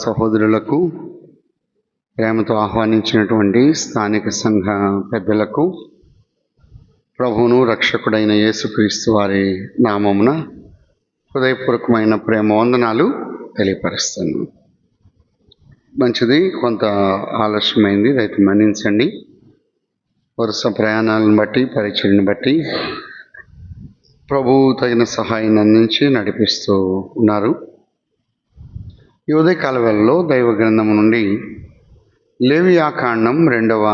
సహోదరులకు, ప్రేమతో ఆహ్వానించినటువంటి స్థానిక సంఘ పెద్దలకు, ప్రభువును రక్షకుడైన యేసుక్రీస్తు వారి నామమున హృదయపూర్వకమైన ప్రేమ వందనాలు తెలియపరుస్తాను. మంచిది, కొంత ఆలస్యమైంది, రైతు మన్నించండి. వరుస ప్రయాణాలను బట్టి, పరిచయను బట్టి ప్రభువు తగిన సహాయాన్ని అందించి నడిపిస్తూ ఉన్నారు. ఈ ఉదయకాల వేళలో దైవ గ్రంథము నుండి లేవియాకాండం 2వ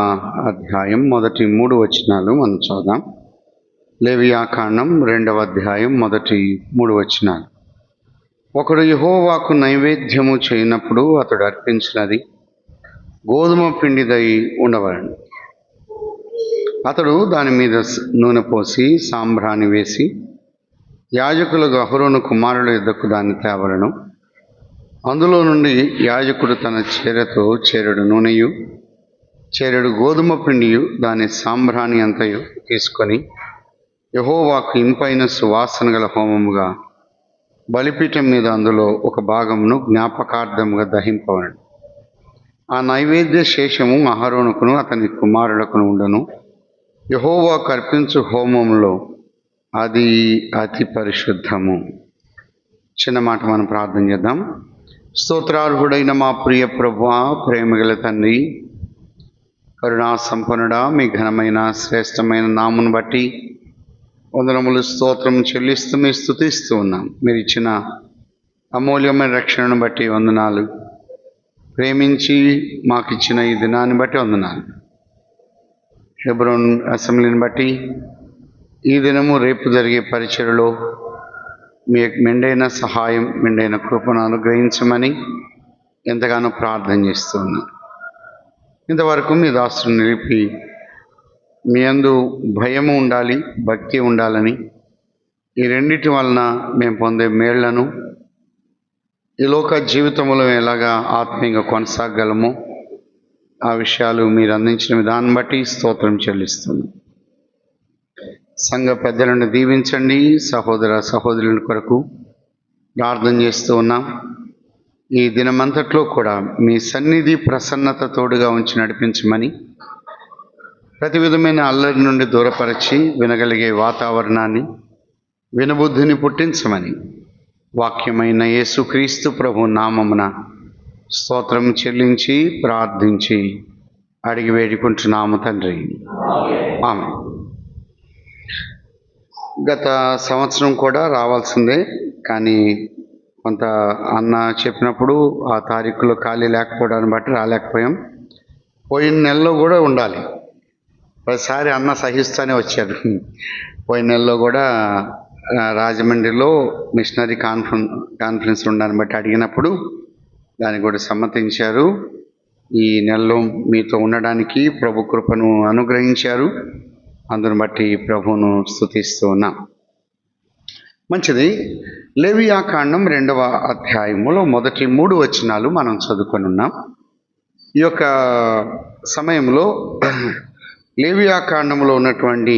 అధ్యాయం మొదటి 3 వచనాలు మనం చదువుదాం. లేవియాకాండం 2వ అధ్యాయం మొదటి 3 వచనాలు. ఒకడు యెహోవాకు నైవేద్యము చేయనప్పుడు అతడు అర్పించినది గోధుమ పిండిదై ఉండవలెను. అతడు దాని మీద నూనె పోసి సాంబ్రాణి వేసి యాజకులకు అహరోను కుమారుల యొద్దకు దాన్ని తేవలెను. అందులో నుండి యాజకుడు తన చేరతో చేరెడు నూనెయు చేరెడు గోధుమ పిండియు దాని సాంబ్రాణి అంతయు తీసుకొని యెహోవాకు ఇంపైన సువాసన గల హోమముగా బలిపీఠం మీద అందులో ఒక భాగమును జ్ఞాపకార్థముగా దహింపవలెను. ఆ నైవేద్య శేషము అహరోనుకును అతని కుమారులకును ఉండును. యెహోవాకు అర్పించు హోమములో అది అతి పరిశుద్ధము. చిన్న మాట మనం ప్రార్థన చేద్దాం. స్తోత్రార్హుడైన మా ప్రియ ప్రభువా, ప్రేమగల తండ్రి, కరుణా సంపన్నుడా, మీ ఘనమైన శ్రేష్టమైన నామును బట్టి వందనములు స్తోత్రం చెల్లిస్తూ మీ స్తుతిస్తూ ఉన్నాం. మీరు ఇచ్చిన అమూల్యమైన రక్షణను బట్టి వందనాలు. ప్రేమించి మాకు ఇచ్చిన ఈ దినాన్ని బట్టి వందనాలు. హెబ్రోన్ అసెంబ్లీని బట్టి ఈ దినము రేపు జరిగే పరిచయలో మీ మెండైన సహాయం, మెండైన కృపను అనుగ్రహించమని ఎంతగానో ప్రార్థన చేస్తున్నాను. ఇంతవరకు మీ దాసుని నిలిపి మీ యందు భయము ఉండాలి, భక్తి ఉండాలని, ఈ రెండిటి వలన మేము పొందే మేళ్లను, ఈ లోక జీవితంలో ఎలాగా ఆత్మీయంగా కొనసాగలమో ఆ విషయాలు మీరు అందించిన విధానం బట్టి స్తోత్రం చెల్లిస్తున్నాను. సంఘ పెద్దలను దీవించండి. సహోదర సహోదరుల కొరకు ప్రార్థన చేస్తూ ఉన్నాం. ఈ దినమంతట్లో కూడా మీ సన్నిధి ప్రసన్నత తోడుగా ఉంచి నడిపించమని, ప్రతి విధమైన అల్లరి నుండి దూరపరిచి వినగలిగే వాతావరణాన్ని, వినబుద్ధిని పుట్టించమని వాక్యమైన యేసుక్రీస్తు ప్రభు నామమున స్తోత్రం చెల్లించి ప్రార్థించి అడిగి వేడుకుంటున్నాము తండ్రి, ఆమేన్. గత సంవత్సరం కూడా రావాల్సిందే, కానీ కొంత అన్న చెప్పినప్పుడు ఆ తారీఖులో ఖాళీ లేకపోవడాన్ని బట్టి రాలేకపోయాం. పోయిన నెలలో కూడా ఉండాలి. ప్రతిసారి అన్న సహిస్తూనే వచ్చారు. పోయిన నెలలో కూడా రాజమండ్రిలో మిషనరీ కాన్ఫరెన్స్ ఉండాలని బట్టి అడిగినప్పుడు దానికి కూడా సమ్మతించారు. ఈ నెలలో మీతో ఉండడానికి ప్రభు కృపను అనుగ్రహించారు. అందును బట్టి ప్రభువును స్తుతిస్తూ ఉన్నాం. మంచిది. లేవియాకాండం 2వ అధ్యాయములో మొదటి 3 వచనాలు మనం చదువుకొని ఉన్నాం. ఈ యొక్క సమయంలో లేవియాకాండంలో ఉన్నటువంటి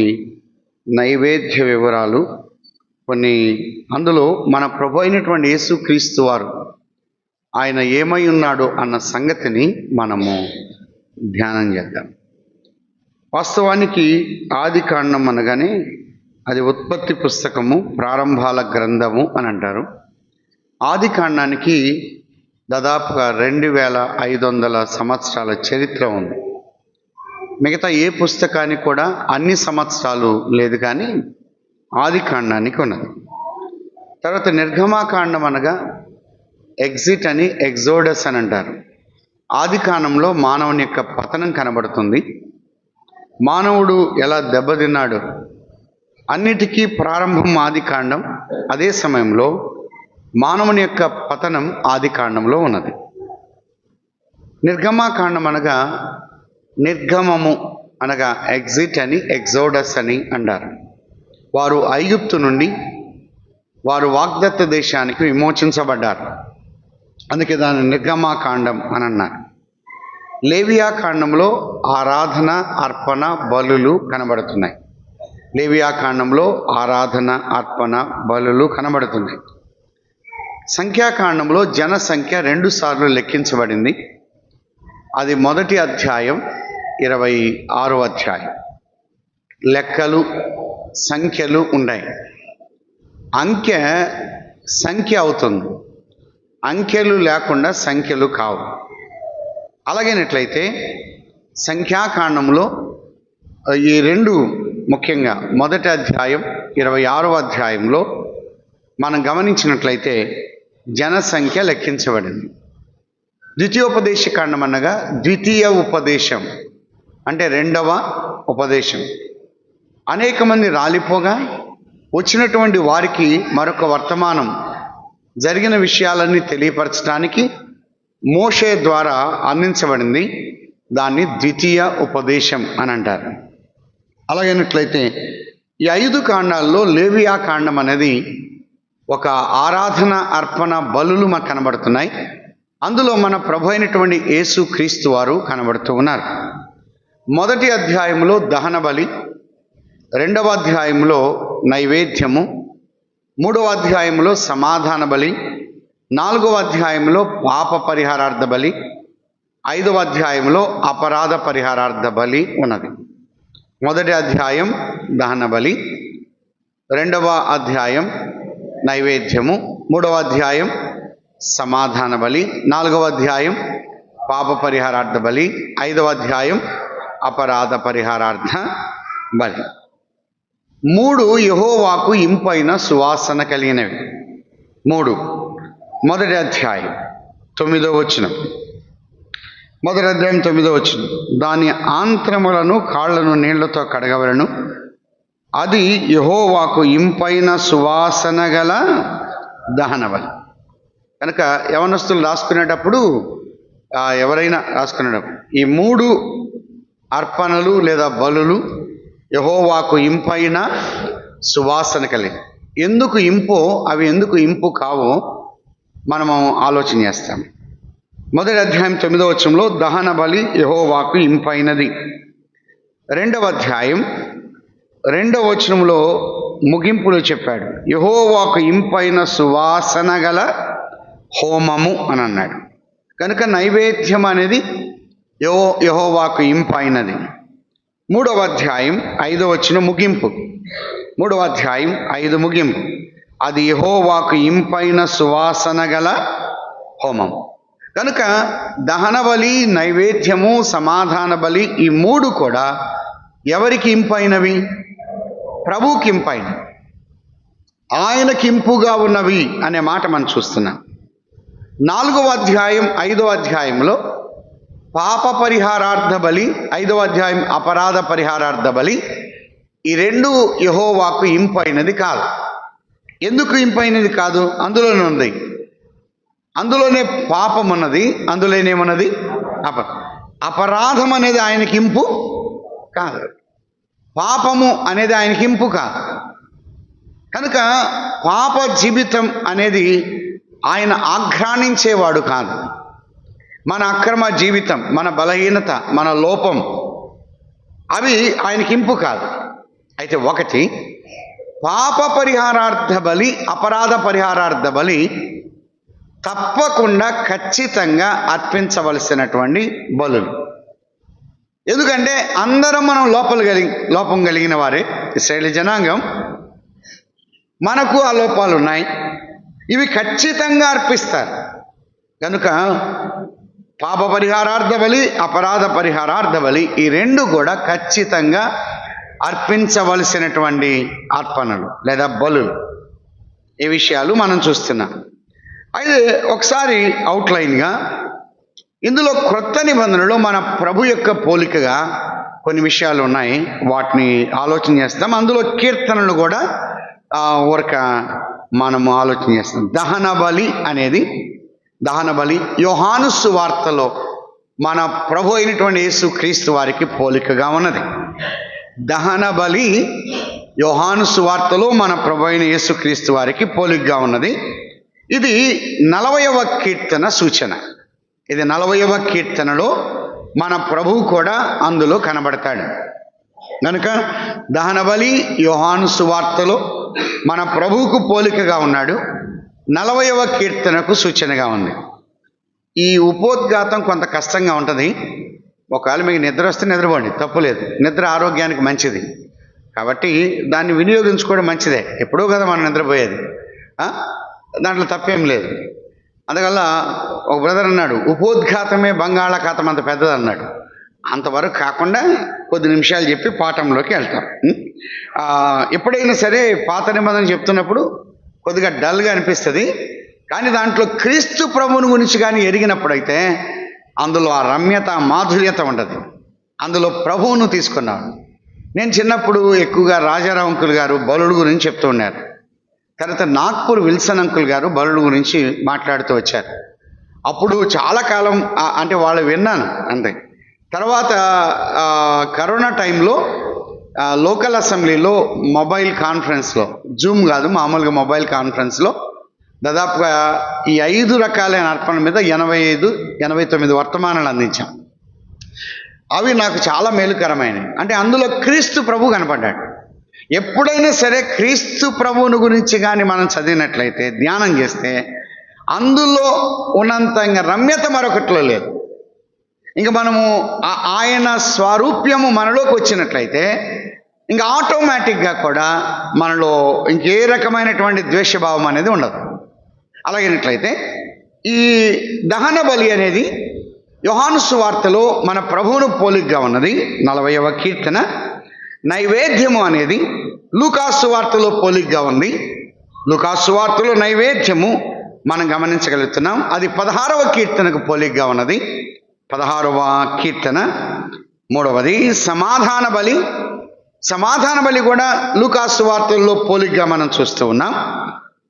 నైవేద్య వివరాలు కొన్ని, అందులో మన ప్రభు అయినటువంటి యేసుక్రీస్తు వారు ఆయన ఏమై ఉన్నాడు అన్న సంగతిని మనము ధ్యానం చేద్దాం. వాస్తవానికి ఆది కాండం అనగానే అది ఉత్పత్తి పుస్తకము, ప్రారంభాల గ్రంథము అని అంటారు. ఆది కాండానికి దాదాపుగా 2500 సంవత్సరాల చరిత్ర ఉంది. మిగతా ఏ పుస్తకానికి కూడా అన్ని సంవత్సరాలు లేదు, కానీ ఆది కాండానికి ఉన్నది. తర్వాత నిర్గమాకాండం అనగా ఎగ్జిట్ అని, ఎగ్జోడస్ అని అంటారు. ఆది కాండంలో మానవుని యొక్క పతనం కనబడుతుంది. మానవుడు ఎలా దెబ్బతిన్నాడు అన్నిటికీ ప్రారంభం ఆది కాండం. అదే సమయంలో మానవుని యొక్క పతనం ఆది కాండంలో ఉన్నది. నిర్గమాకాండం అనగా నిర్గమము అనగా ఎగ్జిట్ అని, ఎగ్జోడస్ అని అంటారు. వారు ఐగుప్తు నుండి వారు వాగ్దత్త దేశానికి విమోచించబడ్డారు. అందుకే దాన్ని నిర్గమాకాండం అని అన్నారు. లేవియాకాండంలో ఆరాధన, అర్పణ, బలులు కనబడుతున్నాయి. లేవియాకాండంలో ఆరాధన, అర్పణ, బలులు కనబడుతున్నాయి. సంఖ్యాకాండంలో జనసంఖ్య 2 సార్లు లెక్కించబడింది. అది మొదటి అధ్యాయం 26వ అధ్యాయం. లెక్కలు, సంఖ్యలు ఉన్నాయి. అంకె సంఖ్య అవుతుంది, అంకెలు లేకుండా సంఖ్యలు కావు. అలాగేనట్లయితే సంఖ్యాకాండంలో ఈ 2 ముఖ్యంగా మొదటి అధ్యాయం 26వ అధ్యాయంలో మనం గమనించినట్లయితే జనసంఖ్య లెక్కించబడింది. ద్వితీయోపదేశ కాండం అనగా ద్వితీయ ఉపదేశం అంటే 2వ ఉపదేశం. అనేక మంది రాలిపోగా వచ్చినటువంటి వారికి మరొక వర్తమానం జరిగిన విషయాలన్నీ తెలియపరచడానికి మోషే ద్వారా అందించబడింది. దాన్ని ద్వితీయ ఉపదేశం అని అంటారు. అలాగైనట్లయితే ఈ 5 కాండాల్లో లేవియా కాండం అనేది ఒక ఆరాధన అర్పణ బలులు మనకు కనబడుతున్నాయి. అందులో మన ప్రభు అయినటువంటి యేసు క్రీస్తు వారు కనబడుతూ ఉన్నారు. మొదటి అధ్యాయంలో దహన బలి, 2వ అధ్యాయంలో నైవేద్యము, 3వ అధ్యాయంలో సమాధాన బలి, 4వ అధ్యాయంలో పాప పరిహారార్థ బలి, 5వ అధ్యాయంలో అపరాధ పరిహారార్థ బలి ఉన్నది. మొదటి అధ్యాయం దహన బలి, 2వ అధ్యాయం నైవేద్యము, 3వ అధ్యాయం సమాధాన బలి, 4వ అధ్యాయం పాప పరిహారార్థ బలి, 5వ అధ్యాయం అపరాధ పరిహారార్థ బలి. 3 యెహోవాకు ఇంపైన సువాసన కలిగినవి. 3 మొదటి అధ్యాయం 9వ వచనం. మొదటి అధ్యాయం 9వ వచనం. దాని ఆంత్రములను కాళ్లను నీళ్లతో కడగవలను, అది యెహోవాకు ఇంపైన సువాసన గల దహనబలి. కనుక యవనస్తులు రాసుకునేటప్పుడు ఎవరైనా రాసుకునేటప్పుడు ఈ 3 అర్పణలు లేదా బలులు యెహోవాకు ఇంపైన సువాసన కలిగి. ఎందుకు ఇంపో, అవి ఎందుకు ఇంపు కావో మనము ఆలోచన చేస్తాం. మొదటి అధ్యాయం 9వ వచనంలో దహన బలి యెహోవాకు ఇంపైనది. 2వ అధ్యాయం 2వ వచనంలో ముగింపులో చెప్పాడు, యెహోవాకు ఇంపైన సువాసన గల హోమము అని అన్నాడు. కనుక నైవేద్యం అనేది యెహోవాకు ఇంపైనది. 3వ అధ్యాయం 5వ వచనం ముగింపు. 3వ అధ్యాయం 5 ముగింపు. అది యెహోవాకు ఇంపైన సువాసన గల హోమం. కనుక దహన బలి, నైవేద్యము, సమాధాన బలి ఈ 3 కూడా ఎవరికి ఇంపైనవి? ప్రభువుకి ఇంపైనవి, ఆయనకి ఇంపుగా ఉన్నవి అనే మాట మనం చూస్తున్నాం. 4వ అధ్యాయం 5వ అధ్యాయంలో పాప పరిహారార్థ బలి, 5వ అధ్యాయం అపరాధ పరిహారార్థ బలి, ఈ 2 యెహోవాకు ఇంపైనది కాదు. ఎందుకు ఇంపైనది కాదు? అందులోనే ఉంది, అందులోనే పాపం ఉన్నది, అందులోనేమన్నది అపరాధం అనేది ఆయనకి ఇంపు కాదు, పాపము అనేది ఆయనకి ఇంపు కాదు. కనుక పాప జీవితం అనేది ఆయన ఆఘ్రాణించేవాడు కాదు. మన అక్రమ జీవితం, మన బలహీనత, మన లోపం అవి ఆయనకి ఇంపు కాదు. అయితే ఒకటి పాప పరిహారార్థ బలి, అపరాధ పరిహారార్థ బలి తప్పకుండా ఖచ్చితంగా అర్పించవలసినటువంటి బలులు. ఎందుకంటే అందరం మనం లోపం కలిగిన వారే. ఇశ్రాయేలు జనాంగం, మనకు ఆ లోపాలు ఉన్నాయి, ఇవి ఖచ్చితంగా అర్పిస్తారు. కనుక పాప పరిహారార్థ బలి, అపరాధ పరిహారార్థ బలి ఈ 2 కూడా ఖచ్చితంగా అర్పించవలసినటువంటి అర్పణలు లేదా బలులు. ఈ విషయాలు మనం చూస్తున్నాం. అయితే ఒకసారి అవుట్లైన్గా ఇందులో క్రొత్త నిబంధనలో మన ప్రభు యొక్క పోలికగా కొన్ని విషయాలు ఉన్నాయి, వాటిని ఆలోచన చేస్తాం. అందులో కీర్తనలు కూడా ఊరక మనము ఆలోచన చేస్తాం. దహన బలి అనేది, దహన బలి యోహాను సువార్తలో మన ప్రభు అయినటువంటి యేసు క్రీస్తు వారికి పోలికగా ఉన్నది. దహన బలి యోహాను సువార్తలో మన ప్రభు అయిన యేసు క్రీస్తు వారికి పోలికగా ఉన్నది. ఇది 40వ కీర్తన సూచన. ఇది 40వ కీర్తనలో మన ప్రభువు కూడా అందులో కనబడతాడు. కనుక దహన బలి యోహాను సువార్తలో మన ప్రభువుకు పోలికగా ఉన్నాడు. 40వ కీర్తనకు సూచనగా ఉంది. ఈ ఉపోద్ఘాతం కొంత కష్టంగా ఉంటుంది. ఒకవేళ మీకు నిద్ర వస్తే నిద్రపోండి, తప్పులేదు. నిద్ర ఆరోగ్యానికి మంచిది కాబట్టి దాన్ని వినియోగించుకోవడం మంచిదే. ఎప్పుడో కదా మనం నిద్రపోయేది, దాంట్లో తప్పేం లేదు. అందువల్ల ఒక బ్రదర్ అన్నాడు, ఉపోద్ఘాతమే బంగాళాఖాతం అంత పెద్దది అన్నాడు. అంతవరకు కాకుండా కొద్ది నిమిషాలు చెప్పి పాఠంలోకి వెళ్తాం. ఎప్పుడైనా సరే పాత నిబంధన చెప్తున్నప్పుడు కొద్దిగా డల్గా అనిపిస్తుంది, కానీ దాంట్లో క్రీస్తు ప్రభువుని గురించి కానీ ఎరిగినప్పుడైతే అందులో ఆ రమ్యత, మాధుర్యత ఉండదు. అందులో ప్రభువును తీసుకున్నాడు. నేను చిన్నప్పుడు ఎక్కువగా రాజారావు అంకుల్ గారు బలుడు గురించి చెప్తూ ఉన్నారు. తర్వాత నాగ్పూర్ విల్సన్ అంకుల్ గారు బలుడు గురించి మాట్లాడుతూ వచ్చారు. అప్పుడు చాలా కాలం అంటే వాళ్ళు విన్నాను అంతే. తర్వాత కరోనా టైంలో లోకల్ అసెంబ్లీలో మొబైల్ కాన్ఫరెన్స్లో, జూమ్ కాదు మామూలుగా మొబైల్ కాన్ఫరెన్స్లో దాదాపుగా ఈ 5 రకాలైన అర్పణల మీద 89 వర్తమానాలు అందించాం. అవి నాకు చాలా మేలుకరమైనవి. అంటే అందులో క్రీస్తు ప్రభు కనపడ్డాడు. ఎప్పుడైనా సరే క్రీస్తు ప్రభువుని గురించి కానీ మనం చదివినట్లయితే, ధ్యానం చేస్తే అందులో ఉన్నంత ఇంకా రమ్యత మరొకట్లో లేదు. ఇంకా మనము ఆయన స్వరూప్యము మనలోకి వచ్చినట్లయితే ఇంకా ఆటోమేటిక్గా కూడా మనలో ఇంకే రకమైనటువంటి ద్వేషభావం అనేది ఉండదు. అలాగైనట్లయితే ఈ దహన బలి అనేది యోహాను సువార్తలో మన ప్రభువును పోలికగా ఉన్నది, 40వ కీర్తన. నైవేద్యము అనేది లూకాసు వార్తలో పోలికగా ఉంది. లూకాసు వార్తలో నైవేద్యము మనం గమనించగలుగుతున్నాం. అది 16వ కీర్తనకు పోలికగా ఉన్నది. 16వ కీర్తన 3వది సమాధాన బలి. సమాధాన బలి కూడా లూకాసు వార్తల్లో పోలికగా మనం చూస్తూ ఉన్నాం.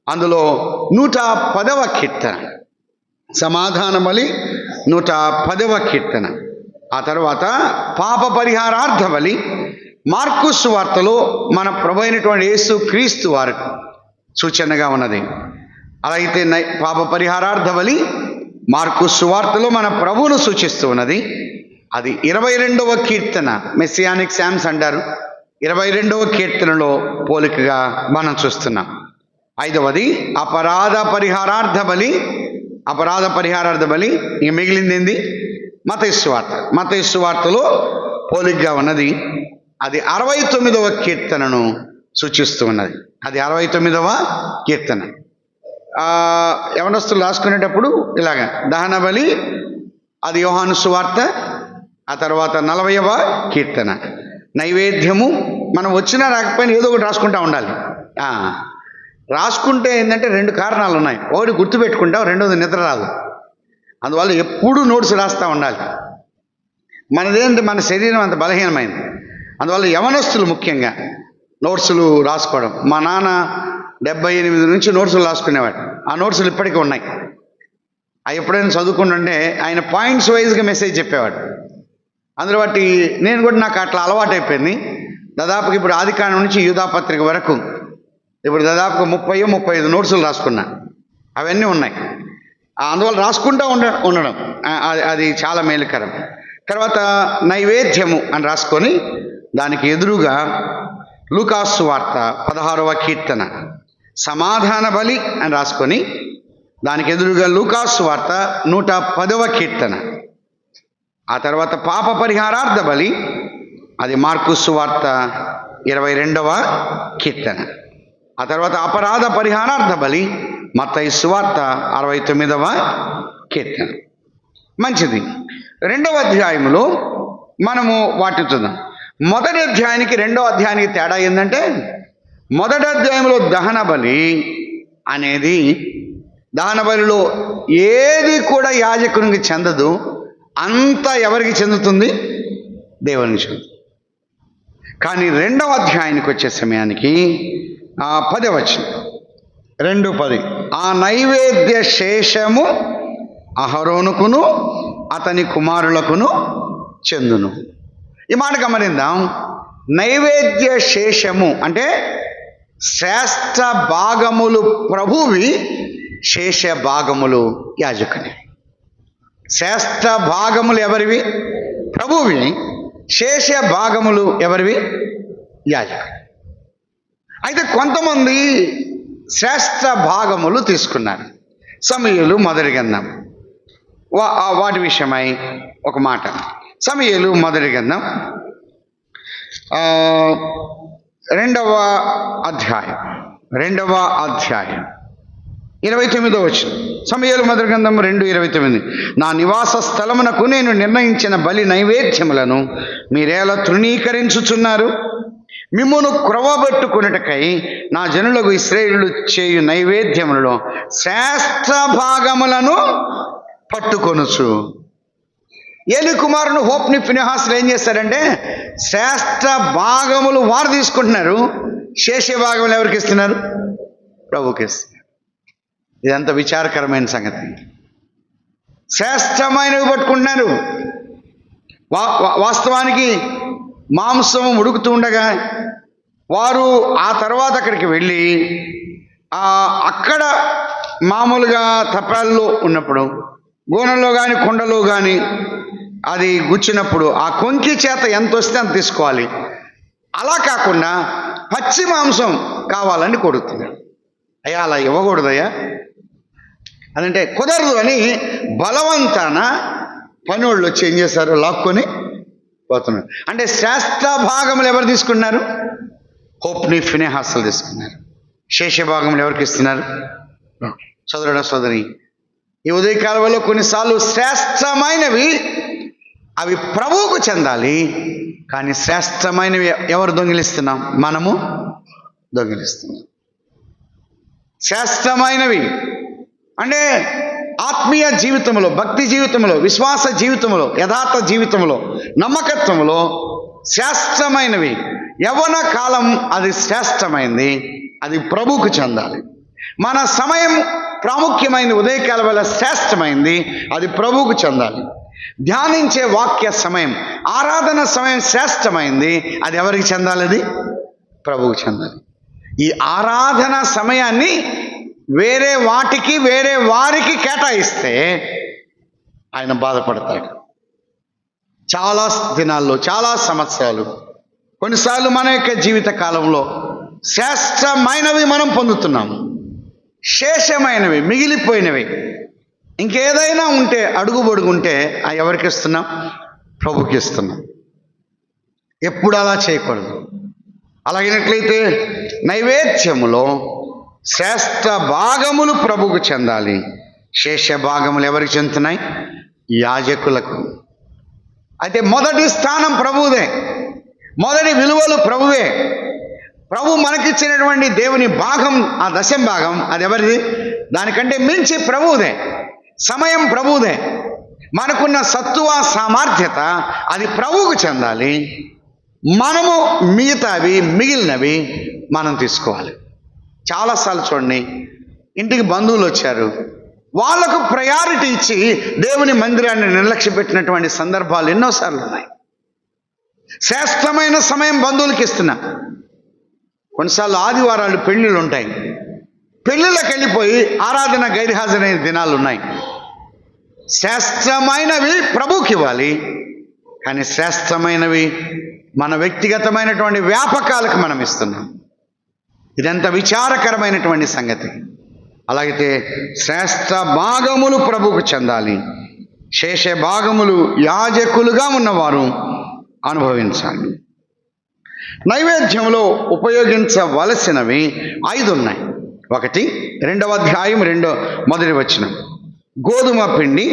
అందులో 110వ కీర్తన సమాధాన బలి, 110వ కీర్తన. ఆ తర్వాత పాప పరిహారార్థ బలి మార్కు సువార్తలో మన ప్రభు అయినటువంటి యేసు క్రీస్తు వారికి సూచనగా ఉన్నది. అలాగైతే పాప పరిహారార్థ బలి మార్కు సువార్తలో మన ప్రభువును సూచిస్తూ ఉన్నది. అది 22వ కీర్తన, మెస్సియానిక్ శామ్స్ అంటారు. 22వ కీర్తనలో పోలికగా మనం చూస్తున్నాం. 5వది అపరాధ పరిహారార్థ బలి. అపరాధ పరిహారార్థ బలి ఇక మిగిలింది ఏంది? మత్తయి సువార్త. మత్తయి సువార్తలో పోలికగా ఉన్నది. అది 69వ కీర్తనను సూచిస్తూ ఉన్నది. అది 69వ కీర్తన. యవనస్తులు రాసుకునేటప్పుడు ఇలాగ దహన బలి, అది యోహాను సువార్త. ఆ తర్వాత 40వ కీర్తన నైవేద్యము. మనం వచ్చినా రాకపోయినా ఏదో ఒకటి రాసుకుంటూ ఉండాలి. రాసుకుంటే ఏంటంటే 2 కారణాలు ఉన్నాయి. ఒకటి గుర్తుపెట్టుకుంటాం, రెండోది నిద్ర రాదు. అందువల్ల ఎప్పుడూ నోట్స్ రాస్తూ ఉండాలి. మనదేంటి, మన శరీరం అంత బలహీనమైంది. అందువల్ల యవనస్తులు ముఖ్యంగా నోట్సులు రాసుకోవడం. మా నాన్న 78 నుంచి నోట్సులు రాసుకునేవాడు. ఆ నోట్సులు ఇప్పటికీ ఉన్నాయి. అవి ఎప్పుడైనా చదువుకుంటుంటే ఆయన పాయింట్స్ వైజ్గా మెసేజ్ చెప్పేవాడు. అందులో బట్టి నేను కూడా నాకు అట్లా అలవాటు అయిపోయింది. దాదాపుగా ఇప్పుడు ఆదికాండం నుంచి యూదాపత్రిక వరకు ఇప్పుడు దాదాపుగా 30-35 నోట్సులు రాసుకున్నా. అవన్నీ ఉన్నాయి. అందువల్ల రాసుకుంటూ ఉండడం అది చాలా మేలుకరం. తర్వాత నైవేద్యము అని రాసుకొని దానికి ఎదురుగా లూకాసు వార్త 16వ కీర్తన సమాధాన బలి అని రాసుకొని దానికి ఎదురుగా లూకాసు వార్త 110వ కీర్తన. ఆ తర్వాత పాప పరిహారార్థ బలి, అది మార్కు సువార్త 22వ కీర్తన. ఆ తర్వాత అపరాధ పరిహారార్థ బలి మత్తయి సువార్త 69వ కీర్తన. మంచిది. 2వ అధ్యాయంలో మనము వాటిని చూద్దాం. మొదటి అధ్యాయానికి 2వ అధ్యాయానికి తేడా ఏంటంటే, మొదటి అధ్యాయంలో దహన బలి అనేది, దహన బలిలో ఏది కూడా యాజకునికి చెందదు, అంతా ఎవరికి చెందుతుంది? దేవునికి చెందుతుంది. కానీ 2వ అధ్యాయానికి వచ్చే సమయానికి 10వ వచనం 2:10 ఆ నైవేద్య శేషము అహరోనుకును అతని కుమారులకును చెందును. ఈ మాట గమనిద్దాం. నైవేద్య శేషము అంటే శ్రేష్ఠ భాగములు ప్రభువి, శేష భాగములు యాజకుని. శ్రేష్ఠ భాగములు ఎవరివి? ప్రభువి. శేష భాగములు ఎవరివి? యాజకుని. అయితే కొంతమంది శ్రేష్ఠ భాగములు తీసుకున్నారు. సమూయేలు మొదటి గ్రంథం వాటి విషయమై ఒక మాట. సమూయేలు మొదటి గ్రంథం 2వ అధ్యాయం 29వ వచనం. సమూయేలు మొదటి గ్రంథం 2:29. నా నివాస స్థలమునకు నేను నిర్ణయించిన బలి నైవేద్యములను మీరేలా తృణీకరించుచున్నారు? మిమ్మును క్రొవ్వబెట్టుకొనుటకై నా జనులకు ఇశ్రాయేలు చేయు నైవేద్యములలో శ్రేష్ఠ భాగములను పట్టుకొనుచు. ఏలి కుమారుడు హోప్ని ఫినెహాసులు ఏం చేస్తారంటే శ్రేష్ఠ భాగములు వారు తీసుకుంటున్నారు, శేష భాగములు ఎవరికి ఇస్తున్నారు? ప్రభుకి ఇస్తున్నారు. ఇదంత విచారకరమైన సంగతి. శ్రేష్టమైనవి పట్టుకుంటున్నారు. వాస్తవానికి మాంసం ఉడుకుతూ ఉండగా వారు ఆ తర్వాత అక్కడికి వెళ్ళి అక్కడ మామూలుగా తపాల్లో ఉన్నప్పుడు గోనెలో కానీ కొండలో కానీ అది గుచ్చినప్పుడు ఆ కొంకి చేత ఎంత వస్తే అంత తీసుకోవాలి. అలా కాకుండా పచ్చి మాంసం కావాలని కొడుతున్నాడు. అయ్యా అలా ఇవ్వకూడదయ్యా అనంటే కుదరదు అని బలవంతాన పనోళ్ళు వచ్చి ఏం చేశారు? లాక్కొని పోతున్నారు. అంటే శ్రేష్ఠ భాగములు ఎవరు తీసుకున్నారు? హోప్ని ఫినెహాసులు తీసుకున్నారు. శేష భాగములు ఎవరికి ఇస్తున్నారు? సోదరుడ సోదరి, ఈ ఉదయకాలంలో కొన్నిసార్లు శ్రేష్టమైనవి అవి ప్రభువుకు చెందాలి, కానీ శ్రేష్టమైనవి ఎవరు దొంగిలిస్తున్నాం? మనము దొంగిలిస్తున్నాం. శ్రేష్టమైనవి అంటే ఆత్మీయ జీవితంలో, భక్తి జీవితంలో, విశ్వాస జీవితంలో, యథార్థ జీవితంలో, నమ్మకత్వంలో శ్రేష్టమైనవి యవ్వన కాలం అది శ్రేష్టమైంది, అది ప్రభువుకు చెందాలి. మన సమయం ప్రాముఖ్యమైనది, ఉదయకాల వేళ శ్రేష్టమైంది, అది ప్రభువుకు చెందాలి. ధ్యానించే వాక్య సమయం, ఆరాధన సమయం శ్రేష్టమైంది, అది ఎవరికి చెందాలి? అది ప్రభువుకు చెందాలి. ఈ ఆరాధన సమయాన్ని వేరే వాటికి వేరే వారికి కేటాయిస్తే ఆయన బాధపడతాడు. చాలా దినాల్లో, చాలా సంవత్సరాలు, కొన్నిసార్లు మన యొక్క జీవిత కాలంలో శ్రేష్టమైనవి మనం పొందుతున్నాము, శేషమైనవి, మిగిలిపోయినవి ఇంకేదైనా ఉంటే అడుగుబొడుగుంటే ఎవరికి ఇస్తున్నాం? ప్రభుకి ఇస్తున్నాం. ఎప్పుడు అలా చేయకూడదు. అలాగినట్లయితే నైవేద్యములో శ్రేష్ఠ భాగములు ప్రభుకు చెందాలి, శేష భాగములు ఎవరికి చెందుతున్నాయి? యాజకులకు. అయితే మొదటి స్థానం ప్రభువుదే, మొదటి విలువలు ప్రభువే. ప్రభు మనకిచ్చినటువంటి దేవుని భాగం, ఆ దశం భాగం, అది ఎవరిది? దానికంటే మించి ప్రభువుదే. సమయం ప్రభువుదే. మనకున్న సత్తువ, సామర్థ్యత అది ప్రభువుకు చెందాలి. మనము మిగతావి, మిగిలినవి మనం తీసుకోవాలి. చాలాసార్లు చూడండి, ఇంటికి బంధువులు వచ్చారు, వాళ్లకు ప్రయారిటీ ఇచ్చి దేవుని మందిరాన్ని నిర్లక్ష్య పెట్టినటువంటి సందర్భాలు ఎన్నోసార్లు ఉన్నాయి. శ్రేష్టమైన సమయం బంధువులకి ఇస్తున్నా. కొన్నిసార్లు ఆదివారాలు పెళ్ళిళ్ళు ఉంటాయి, పెళ్ళిళ్ళకి వెళ్ళిపోయి ఆరాధన గైర్హాజరైన దినాలు ఉన్నాయి. శ్రేష్టమైనవి ప్రభువుకి ఇవ్వాలి, కానీ శ్రేష్టమైనవి మన వ్యక్తిగతమైనటువంటి వ్యాపకాలకు మనం ఇస్తున్నాం. ఇదంత విచారకరమైనటువంటి సంగతి. అలాగైతే శ్రేష్ఠ భాగములు ప్రభువుకు చెందాలి, శేష భాగములు యాజకులుగా ఉన్నవారు అనుభవించాలి. నైవేద్యంలో ఉపయోగించవలసినవి 5 ఉన్నాయి. 1 2వ అధ్యాయం 1వ వచనం. గోధుమ పిండి,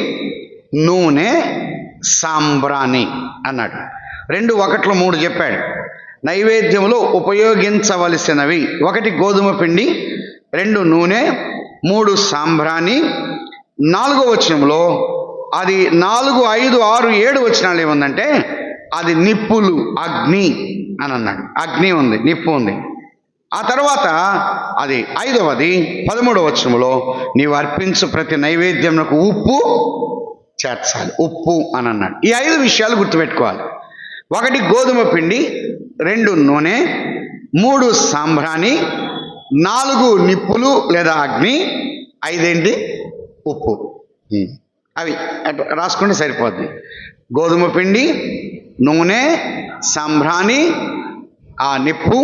నూనె, సాంబ్రాణి అన్నాడు. 2:1-3 చెప్పాడు. నైవేద్యంలో ఉపయోగించవలసినవి 1 గోధుమ పిండి, 2 నూనె, 3 సాంబ్రాణి. 4వ వచనంలో అది 4, 5, 6, 7 వచనాలు ఏముందంటే అది నిప్పులు, అగ్ని అని అన్నాడు. అగ్ని ఉంది, నిప్పు ఉంది. ఆ తర్వాత అది 5వది 13వ వచనంలో నీవు అర్పించు ప్రతి నైవేద్యంకు ఉప్పు చేర్చాలి, ఉప్పు అని అన్నాడు. ఈ 5 విషయాలు గుర్తుపెట్టుకోవాలి. 1 గోధుమ పిండి, 2 నూనె, 3 సాంబ్రాణి, 4 నిప్పులు లేదా అగ్ని, 5 ఉప్పు. అవి రాసుకుంటే సరిపోద్ది. గోధుమ పిండి, నూనె, సాంబ్రాణి, ఆ నిప్పు,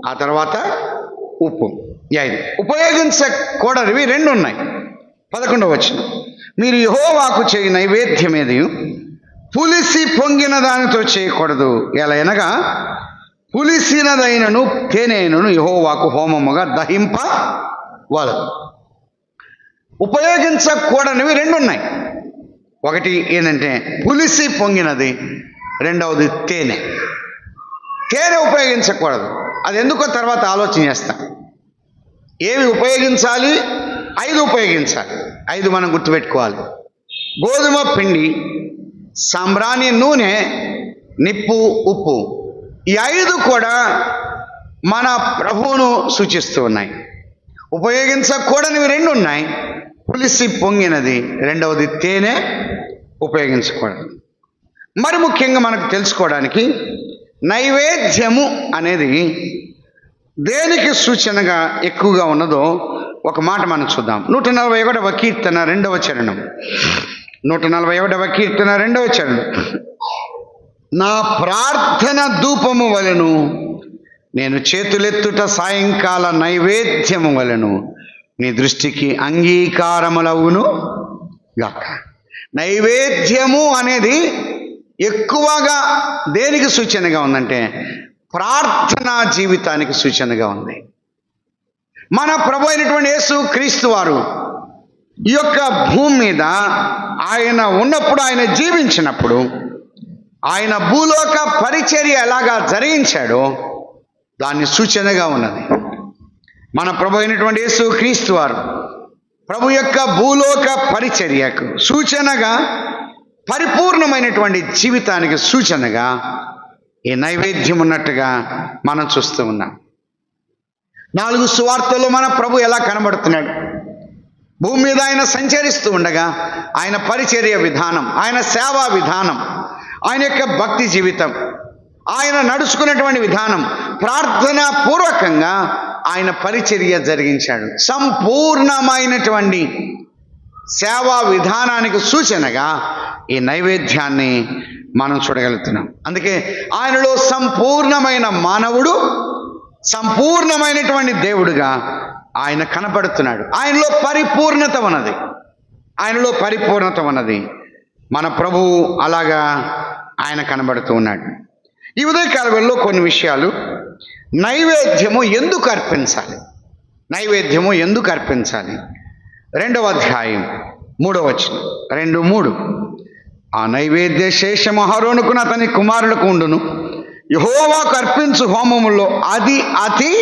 ఆ తర్వాత ఉప్పు. ఉపయోగించకూడనివి 2 ఉన్నాయి. 11వ వచనం, మీరు యెహోవాకు చేయి నైవేద్యమేది పులిసి పొంగిన దానితో చేయకూడదు. ఎలా అనగా పులిసినదైనను తేనెను యెహోవాకు హోమముగా దహింపవలదు. ఉపయోగించకూడనివి 2 ఉన్నాయి. ఒకటి ఏంటంటే పులిసి పొంగినది, రెండవది తేనె. తేనె ఉపయోగించకూడదు. అది ఎందుకో తర్వాత ఆలోచన చేస్తాం. ఏవి ఉపయోగించాలి? 5 ఉపయోగించాలి. 5 మనం గుర్తుపెట్టుకోవాలి. గోధుమ పిండి, సాంబ్రాణి నూనె, నిప్పు, ఉప్పు. ఈ 5 కూడా మన ప్రభువును సూచిస్తూ ఉన్నాయి. ఉపయోగించకూడనివి 2 ఉన్నాయి. పులిసి పొంగినది, రెండవది తేనె ఉపయోగించకూడదు. మరి ముఖ్యంగా మనకు తెలుసుకోవడానికి నైవేద్యము అనేది దేనికి సూచనగా ఎక్కువగా ఉన్నదో ఒక మాట మనం చూద్దాం. 141వ కీర్తన 2వ చరణం. 141వ కీర్తన 2వ చరణం. నా ప్రార్థన ధూపము వలెను, నేను చేతులెత్తుట సాయంకాల నైవేద్యము వలెను, నీ దృష్టికి అంగీకారములవును గాక. నైవేద్యము అనేది ఎక్కువగా దేనికి సూచనగా ఉందంటే ప్రార్థనా జీవితానికి సూచనగా ఉంది. మన ప్రభు అయినటువంటి యేసు క్రీస్తు వారు ఈ యొక్క భూమి మీద ఆయన ఉన్నప్పుడు, ఆయన జీవించినప్పుడు, ఆయన భూలోక పరిచర్య ఎలాగా జరిగించాడో దాన్ని సూచనగా ఉన్నది. మన ప్రభు అయినటువంటి యేసు క్రీస్తు వారు ప్రభు యొక్క భూలోక పరిచర్యకు సూచనగా, పరిపూర్ణమైనటువంటి జీవితానికి సూచనగా ఈ నైవేద్యం ఉన్నట్టుగా మనం చూస్తూ ఉన్నాం. 4 సువార్తల్లో మన ప్రభు ఎలా కనబడుతున్నాడు? భూమి మీద ఆయన సంచరిస్తూ ఉండగా ఆయన పరిచర్య విధానం, ఆయన సేవా విధానం, ఆయన యొక్క భక్తి జీవితం, ఆయన నడుచుకున్నటువంటి విధానం, ప్రార్థనా పూర్వకంగా ఆయన పరిచర్య జరిగించాడు. సంపూర్ణమైనటువంటి సేవా విధానానికి సూచనగా ఈ నైవేద్యాన్ని మనం చూడగలుగుతున్నాం. అందుకే ఆయనలో సంపూర్ణమైన మానవుడు, సంపూర్ణమైనటువంటి దేవుడుగా ఆయన కనపడుతున్నాడు. ఆయనలో పరిపూర్ణత ఉన్నది. ఆయనలో పరిపూర్ణత ఉన్నది. మన ప్రభువు అలాగా ఆయన కనబడుతూ ఉన్నాడు. ఈ ఉదయకాలంలో కొన్ని విషయాలు, నైవేద్యము ఎందుకు అర్పించాలి, నైవేద్యము ఎందుకు అర్పించాలి. 2వ అధ్యాయం 3వ వచనం, 2:3. ఆ నైవేద్య శేషము అహరోనుకును అతని కుమారులకు ఉండును, యెహోవాకు అర్పించు హోమములో అది అతి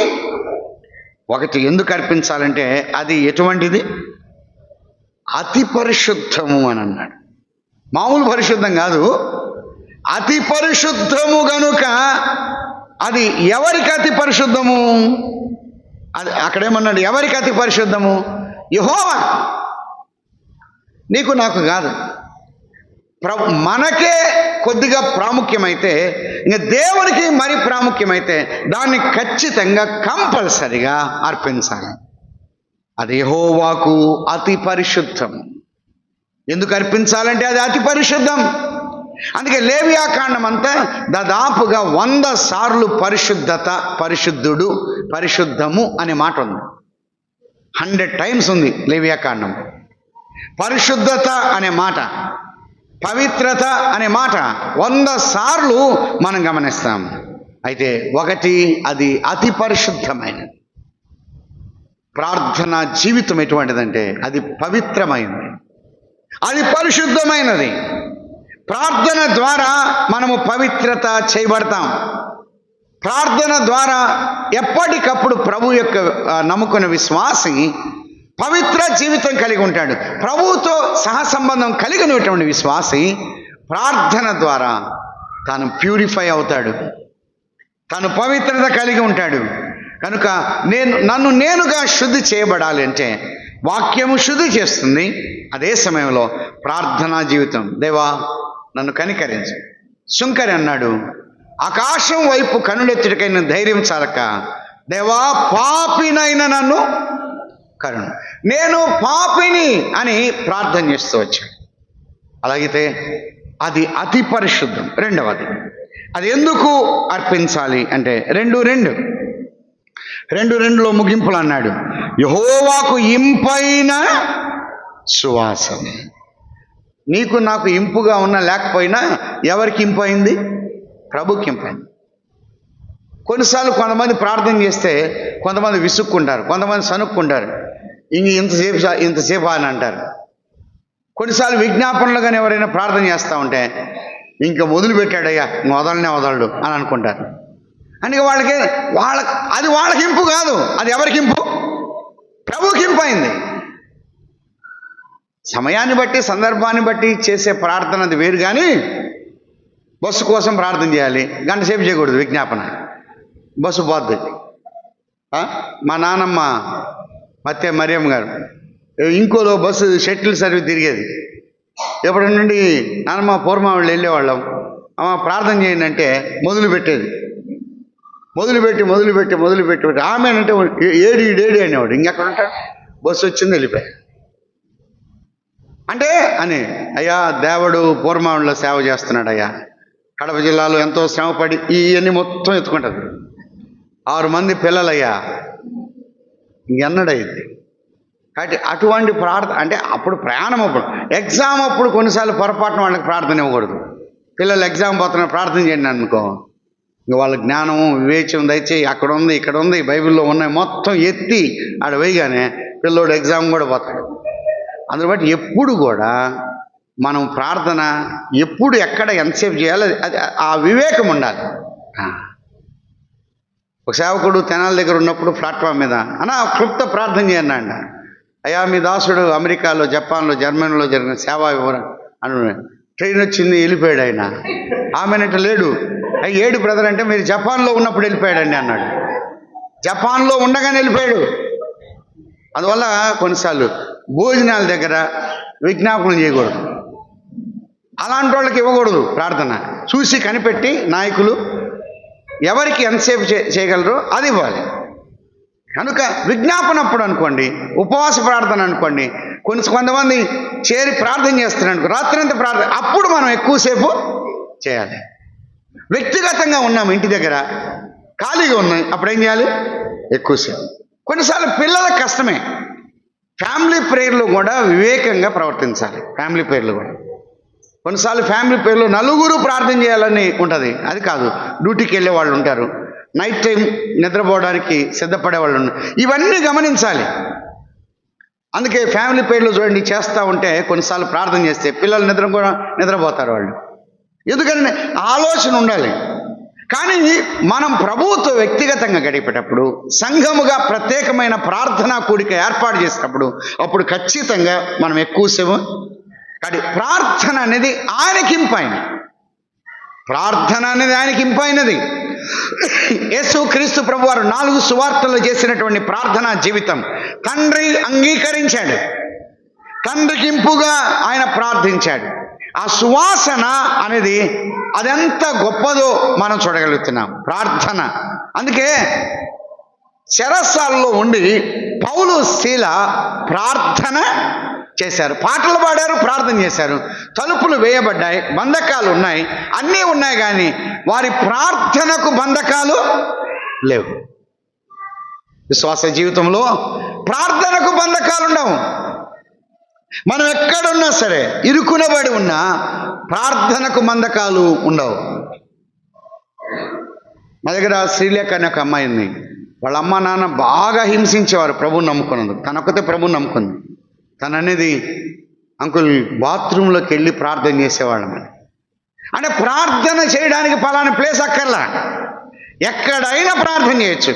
ఒకటి. ఎందుకు అర్పించాలంటే అది ఎటువంటిది? అతి పరిశుద్ధము అని అన్నాడు. మామూలు పరిశుద్ధం కాదు, అతి పరిశుద్ధము గనుక అది ఎవరికి అతి పరిశుద్ధము? అది అక్కడేమన్నాడు, ఎవరికి అతి పరిశుద్ధము? యెహోవా. నీకు నాకు కాదు. మనకే కొద్దిగా ప్రాముఖ్యమైతే ఇంకా దేవునికి మరి ప్రాముఖ్యమైతే దాన్ని ఖచ్చితంగా కంపల్సరిగా అర్పించాలి. అది యెహోవాకు అతి పరిశుద్ధం. ఎందుకు అర్పించాలంటే అది అతి పరిశుద్ధం. అందుకే లేవియాకాండం అంతా దాదాపుగా 100 సార్లు పరిశుద్ధత, పరిశుద్ధుడు, పరిశుద్ధము అనే మాట ఉంది. 100 టైమ్స్ ఉంది లేవియాకాండం. పరిశుద్ధత అనే మాట, పవిత్రత అనే మాట 100 సార్లు మనం గమనిస్తాం. అయితే ఒకటి, అది అతి పరిశుద్ధమైనది. ప్రార్థనా జీవితం ఎటువంటిదంటే అది పవిత్రమైనది, అది పరిశుద్ధమైనది. ప్రార్థన ద్వారా మనము పవిత్రత చేయబడతాం. ప్రార్థన ద్వారా ఎప్పటికప్పుడు ప్రభు యొక్క నమ్ముకున్న విశ్వాసి పవిత్ర జీవితం కలిగి ఉంటాడు. ప్రభువుతో సహసంబంధం కలిగినటువంటి విశ్వాసి ప్రార్థన ద్వారా తాను ప్యూరిఫై అవుతాడు, తను పవిత్రత కలిగి ఉంటాడు. కనుక నన్ను నేనుగా శుద్ధి చేయబడాలి అంటే వాక్యము శుద్ధి చేస్తుంది. అదే సమయంలో ప్రార్థనా జీవితం, దేవా నన్ను కనికరించు. శుంకరి అన్నాడు, ఆకాశం వైపు కనులెత్తుడికైన ధైర్యం చాలక, దేవా పాపినైన నన్ను కరుణ, నేను పాపిని అని ప్రార్థన చేస్తూ వచ్చాడు. అలాగైతే అది అతి పరిశుద్ధం. రెండవది, అది ఎందుకు అర్పించాలి అంటే 2:2 2:2 ముగింపులు అన్నాడు, యెహోవాకు ఇంపైన సువాసన. నీకు నాకు ఇంపుగా ఉన్నా లేకపోయినా ఎవరికి ఇంపైంది? ప్రభుకి ఇంపైంది. కొన్నిసార్లు కొంతమంది ప్రార్థన చేస్తే కొంతమంది విసుక్కుంటారు, కొంతమంది సనుక్కుంటారు, ఇంతసేపు అని అంటారు. కొన్నిసార్లు విజ్ఞాపనలు కానీ ఎవరైనా ప్రార్థన చేస్తూ ఉంటే ఇంకా మొదలుపెట్టాడయ్యా వదలడు అని అనుకుంటారు. అందుకే అది వాళ్ళకి ఇంపు కాదు, అది ఎవరికి ఇంపు? ప్రభుకి ఇంపైంది. సమయాన్ని బట్టి సందర్భాన్ని బట్టి చేసే ప్రార్థన అది వేరు. కానీ బస్సు కోసం ప్రార్థన చేయాలి, గంట సేపు చేయకూడదు విజ్ఞాపన, బస్సు పోద్ది. మా నాన్నమ్మ మత్తే మరియమ్మ గారు ఇంకోలో బస్సు షటిల్ సర్వీస్ తిరిగేది. ఎప్పటి నుండి నాన్నమ్మ పూర్మావిళ్ళు వెళ్ళేవాళ్ళం, అమ్మ ప్రార్థన చేయండి అంటే మొదలుపెట్టి ఆమె అంటే ఏడి అనేవాడు. ఇంకెక్కడ ఉంటాడు? బస్సు వచ్చింది వెళ్ళిపోయాడు అంటే అని. అయ్యా దేవుడు పూర్మావిళ్ళలో సేవ చేస్తున్నాడు అయ్యా, కడప జిల్లాలో ఎంతో శ్రమపడి ఇవన్నీ మొత్తం ఎత్తుకుంటుంది. 6 మంది పిల్లలయ్యా, ఇంకెన్నడైంది. కాబట్టి అటువంటి ప్రార్థన అంటే అప్పుడు ప్రయాణం, అప్పుడు ఎగ్జామ్ అప్పుడు కొన్నిసార్లు పొరపాటున వాళ్ళకి ప్రార్థన ఇవ్వకూడదు. పిల్లలు ఎగ్జామ్ పోతున్న ప్రార్థన చేయండి అనుకో, ఇంక వాళ్ళ జ్ఞానం వివేచన దయచేయి, అక్కడ ఉంది ఇక్కడ ఉంది బైబిల్లో ఉన్నాయి మొత్తం ఎత్తి ఆడ వేయగానే పిల్లోడు ఎగ్జామ్ కూడా పోతాడు. అందులో బట్టి ఎప్పుడు కూడా మనం ప్రార్థన ఎప్పుడు ఎక్కడ ఎంతసేపు చేయాలి అది ఆ వివేకం ఉండాలి. ఒక సేవకుడు తెనాల దగ్గర ఉన్నప్పుడు ప్లాట్ఫామ్ మీద క్లుప్త ప్రార్థన చేయండి అంట. అయ్యా మీ దాసుడు అమెరికాలో, జపాన్లో, జర్మనీలో జరిగిన సేవా వివరణ అని ట్రైన్ వచ్చింది వెళ్ళిపోయాడు ఆయన. ఆమెనంటే లేడు, ఏడు బ్రదర్ అంటే మీరు జపాన్లో ఉన్నప్పుడు వెళ్ళిపోయాడండి అన్నాడు. జపాన్లో ఉండగానే వెళ్ళిపోయాడు. అందువల్ల కొన్నిసార్లు భోజనాల దగ్గర విజ్ఞాపనం చేయకూడదు, అలాంటి వాళ్ళకి ఇవ్వకూడదు ప్రార్థన. చూసి కనిపెట్టి నాయకులు ఎవరికి ఎంతసేపు చేయగలరో అది ఇవ్వాలి. కనుక విజ్ఞాపనప్పుడు అనుకోండి, ఉపవాస ప్రార్థన అనుకోండి, కొంతమంది చేరి ప్రార్థన చేస్తున్నారు రాత్రంతా ప్రార్థన, అప్పుడు మనం ఎక్కువసేపు చేయాలి. వ్యక్తిగతంగా ఉన్నాం ఇంటి దగ్గర ఖాళీగా ఉన్నాయి, అప్పుడు ఏం చేయాలి? ఎక్కువసేపు. కొన్నిసార్లు పిల్లలకు కష్టమే. ఫ్యామిలీ ప్రేయర్లో కూడా వివేకంగా ప్రవర్తించాలి. ఫ్యామిలీ ప్రేయర్లు కూడా కొన్నిసార్లు ఫ్యామిలీ ప్రేయర్లో నలుగురు ప్రార్థన చేయాలని ఉంటుంది, అది కాదు. డ్యూటీకి వెళ్ళే వాళ్ళు ఉంటారు, నైట్ టైం నిద్రపోవడానికి సిద్ధపడే వాళ్ళు ఉన్నారు, ఇవన్నీ గమనించాలి. అందుకే ఫ్యామిలీ ప్రేయర్లో చూడండి చేస్తూ ఉంటే కొన్నిసార్లు ప్రార్థన చేస్తే పిల్లలు నిద్రపోతారు వాళ్ళు, ఎందుకంటే ఆలోచన ఉండాలి. కానీ మనం ప్రభువుతో వ్యక్తిగతంగా గడిపేటప్పుడు, సంఘముగా ప్రత్యేకమైన ప్రార్థనా కూడిక ఏర్పాటు చేసినప్పుడు అప్పుడు ఖచ్చితంగా మనం ఎక్కువసేపు. కానీ ప్రార్థన అనేది ఆయనకి ఇంపైనది. ప్రార్థన అనేది ఆయనకి ఇంపైనది. యేసు క్రీస్తు ప్రభు వారు 4 సువార్తలు చేసినటువంటి ప్రార్థనా జీవితం తండ్రి అంగీకరించాడు, తండ్రికి ఇంపుగా ఆయన ప్రార్థించాడు. ఆ సువాసన అనేది అదెంత గొప్పదో మనం చూడగలుగుతున్నాం ప్రార్థన. అందుకే చెరసాలలో ఉండి పౌలు శీల ప్రార్థన చేశారు, పాటలు పాడారు, ప్రార్థన చేశారు. తలుపులు వేయబడ్డాయి, బంధకాలు ఉన్నాయి, అన్నీ ఉన్నాయి, కానీ వారి ప్రార్థనకు బంధకాలు లేవు. విశ్వాస జీవితంలో ప్రార్థనకు బంధకాలు ఉండవు. మనం ఎక్కడున్నా సరే ఇరుకునబడి ఉన్నా ప్రార్థనకు బంధకాలు ఉండవు. మా దగ్గర శ్రీలేఖ అనే ఒక అమ్మాయి ఉంది. వాళ్ళ అమ్మ నాన్న బాగా హింసించేవారు ప్రభువుని నమ్ముకున్నందుకు. తనొక్కతే ప్రభువుని నమ్ముకుంది. తను అనేది అంకుల్ బాత్రూంలోకి వెళ్ళి ప్రార్థన చేసేవాళ్ళమని. అంటే ప్రార్థన చేయడానికి పలానా ప్లేస్ అక్కర్లా, ఎక్కడైనా ప్రార్థన చేయొచ్చు.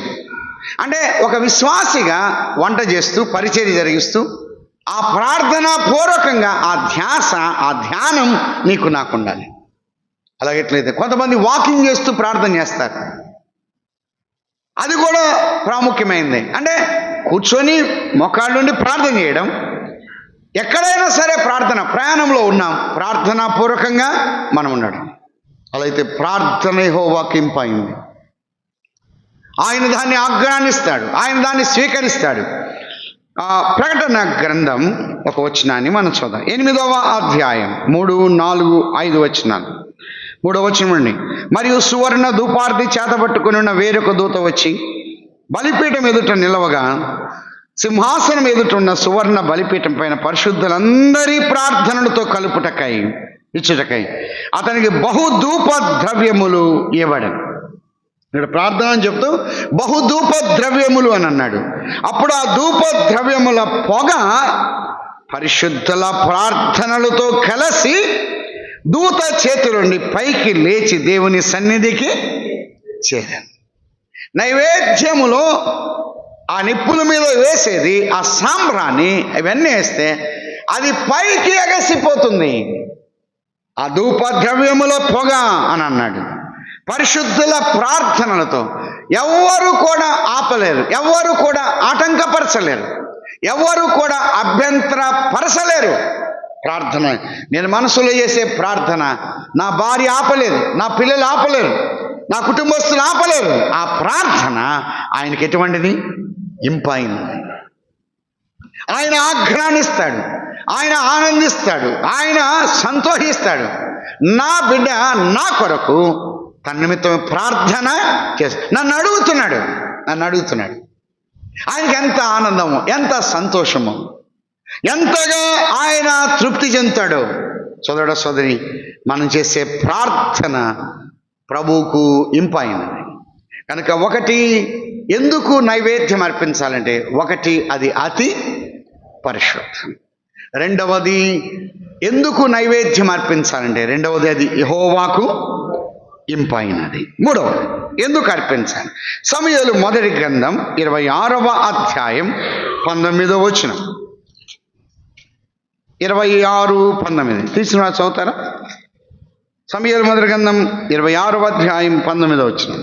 అంటే ఒక విశ్వాసిగా వంట చేస్తూ పరిచర్య జరిగిస్తూ ఆ ప్రార్థన పూర్వకంగా ఆ ధ్యాస, ఆ ధ్యానం నీకు నాకు ఉండాలి. అలాగెట్లయితే కొంతమంది వాకింగ్ చేస్తూ ప్రార్థన చేస్తారు, అది కూడా ప్రాముఖ్యమైనది. అంటే కూర్చొని మోకాళ్ళ నుండి ప్రార్థన చేయడం. ఎక్కడైనా సరే ప్రార్థన, ప్రయాణంలో ఉన్నాం, ప్రార్థనా పూర్వకంగా మనం ఉండడం. అలా అయితే ప్రార్థన యెహోవాకు ఇంపైంది. ఆయన దాన్ని ఆజ్ఞానిస్తాడు, ఆయన దాన్ని స్వీకరిస్తాడు. ప్రకటన గ్రంథం ఒక వచనాన్ని మనం చూద్దాం. 8వ అధ్యాయం 3, 4, 5 వచనాలు. 3వ వచనం అండి. మరియు సువర్ణ ధూపార్తి చేతబట్టుకుని ఉన్న వేరొక దూత వచ్చి బలిపీఠం ఎదుట నిలవగా సింహాసనం ఎదుట సువర్ణ బలిపీఠం పైన పరిశుద్ధులందరి ప్రార్థనలతో కలుపుటకై ఇచ్చుటకై అతనికి బహుధూప ద్రవ్యములు ఇవ్వడం. ఇక్కడ ప్రార్థన అని చెప్తూ బహుధూప ద్రవ్యములు అని అన్నాడు. అప్పుడు ఆ ధూప ద్రవ్యముల పొగ పరిశుద్ధుల ప్రార్థనలతో కలిసి దూత చేతులుండి పైకి లేచి దేవుని సన్నిధికి చేరాను. నైవేద్యములో ఆ నిప్పుల మీద వేసేది ఆ సాంబ్రాన్ని ఇవన్నీ వేస్తే అది పైకి ఎగసిపోతుంది. ఆ ధూప ద్రవ్యముల పొగ అని అన్నాడు. పరిశుద్ధుల ప్రార్థనలతో ఎవ్వరు కూడా ఆపలేరు, ఎవ్వరు కూడా ఆటంకపరచలేరు, ఎవరు కూడా అభ్యంతరపరచలేరు. ప్రార్థన నేను మనసులో చేసే ప్రార్థన నా భార్య ఆపలేదు, నా పిల్లలు ఆపలేరు, నా కుటుంబస్తులు ఆపలేరు. ఆ ప్రార్థన ఆయనకి ఎటువంటిది? ఇంపైనది. ఆయన ఆఘ్రానిస్తాడు, ఆయన ఆనందిస్తాడు, ఆయన సంతోషిస్తాడు. నా బిడ్డ నా కొరకు తన నిమిత్తం ప్రార్థన నన్ను అడుగుతున్నాడు. ఆయనకి ఎంత ఆనందము, ఎంత సంతోషము, ఎంతగా ఆయన తృప్తి చెందుతాడో. సోదరుడ సోదరి, మనం చేసే ప్రార్థన ప్రభువుకు ఇంపైనది కనుక ఒకటి ఎందుకు నైవేద్యం అర్పించాలంటే ఒకటి అది అతి పరిశుద్ధం. రెండవది ఎందుకు నైవేద్యం అర్పించాలంటే రెండవది అది యెహోవాకు ఇంపైనది. మూడవది ఎందుకు అర్పించాలి? సమూయేలు మొదటి గ్రంథం 26వ అధ్యాయం 19వ వచనం. 26:19 తీసిన చదువుతారా? సమూయేలు మొదటి గ్రంథం 26వ అధ్యాయం 19వ వచనం.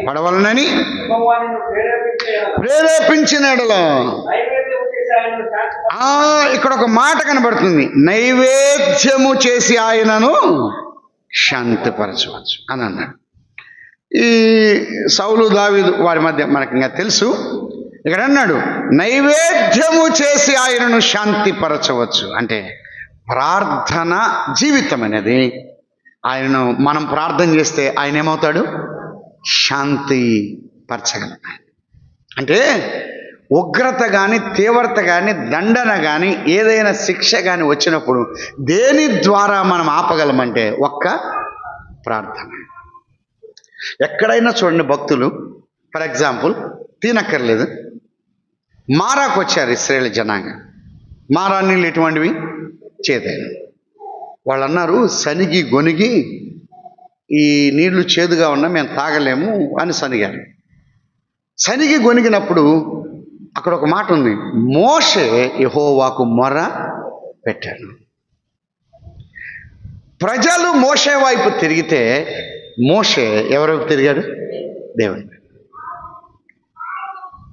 పడవలనని ప్రేరేపించిన ఎడలో ఇక్కడ ఒక మాట కనబడుతుంది, నైవేద్యము చేసి ఆయనను శాంతిపరచవచ్చు అని అన్నాడు. ఈ సౌలు దావీదు వారి మధ్య మనకి ఇంకా తెలుసు. ఇక్కడ అన్నాడు నైవేద్యము చేసి ఆయనను శాంతిపరచవచ్చు. అంటే ప్రార్థన జీవితం అనేది ఆయనను మనం ప్రార్థన చేస్తే ఆయన ఏమవుతాడు? శాంతి పరచగలం. అంటే ఉగ్రత కానీ, తీవ్రత కానీ, దండన కానీ, ఏదైనా శిక్ష కానీ వచ్చినప్పుడు దేని ద్వారా మనం ఆపగలమంటే ఒక్క ప్రార్థన. ఎక్కడైనా చూడండి, భక్తులు ఫర్ ఎగ్జాంపుల్ తినక్కర్లేదు, మారాకు వచ్చారు ఇశ్రాయేలు జనాంగం. మారా నీళ్ళు ఎటువంటివి? చేదైన. వాళ్ళు అన్నారు సనిగి గొనిగి ఈ నీళ్లు చేదుగా ఉన్నా మేము తాగలేము అని సనిగారు. సనిగి గొనిగినప్పుడు అక్కడ ఒక మాట ఉంది, మోషే యెహోవాకు మొర పెట్టాడు. ప్రజలు మోషే వైపు తిరిగితే మోషే ఎవరి వైపు తిరిగాడు? దేవుని.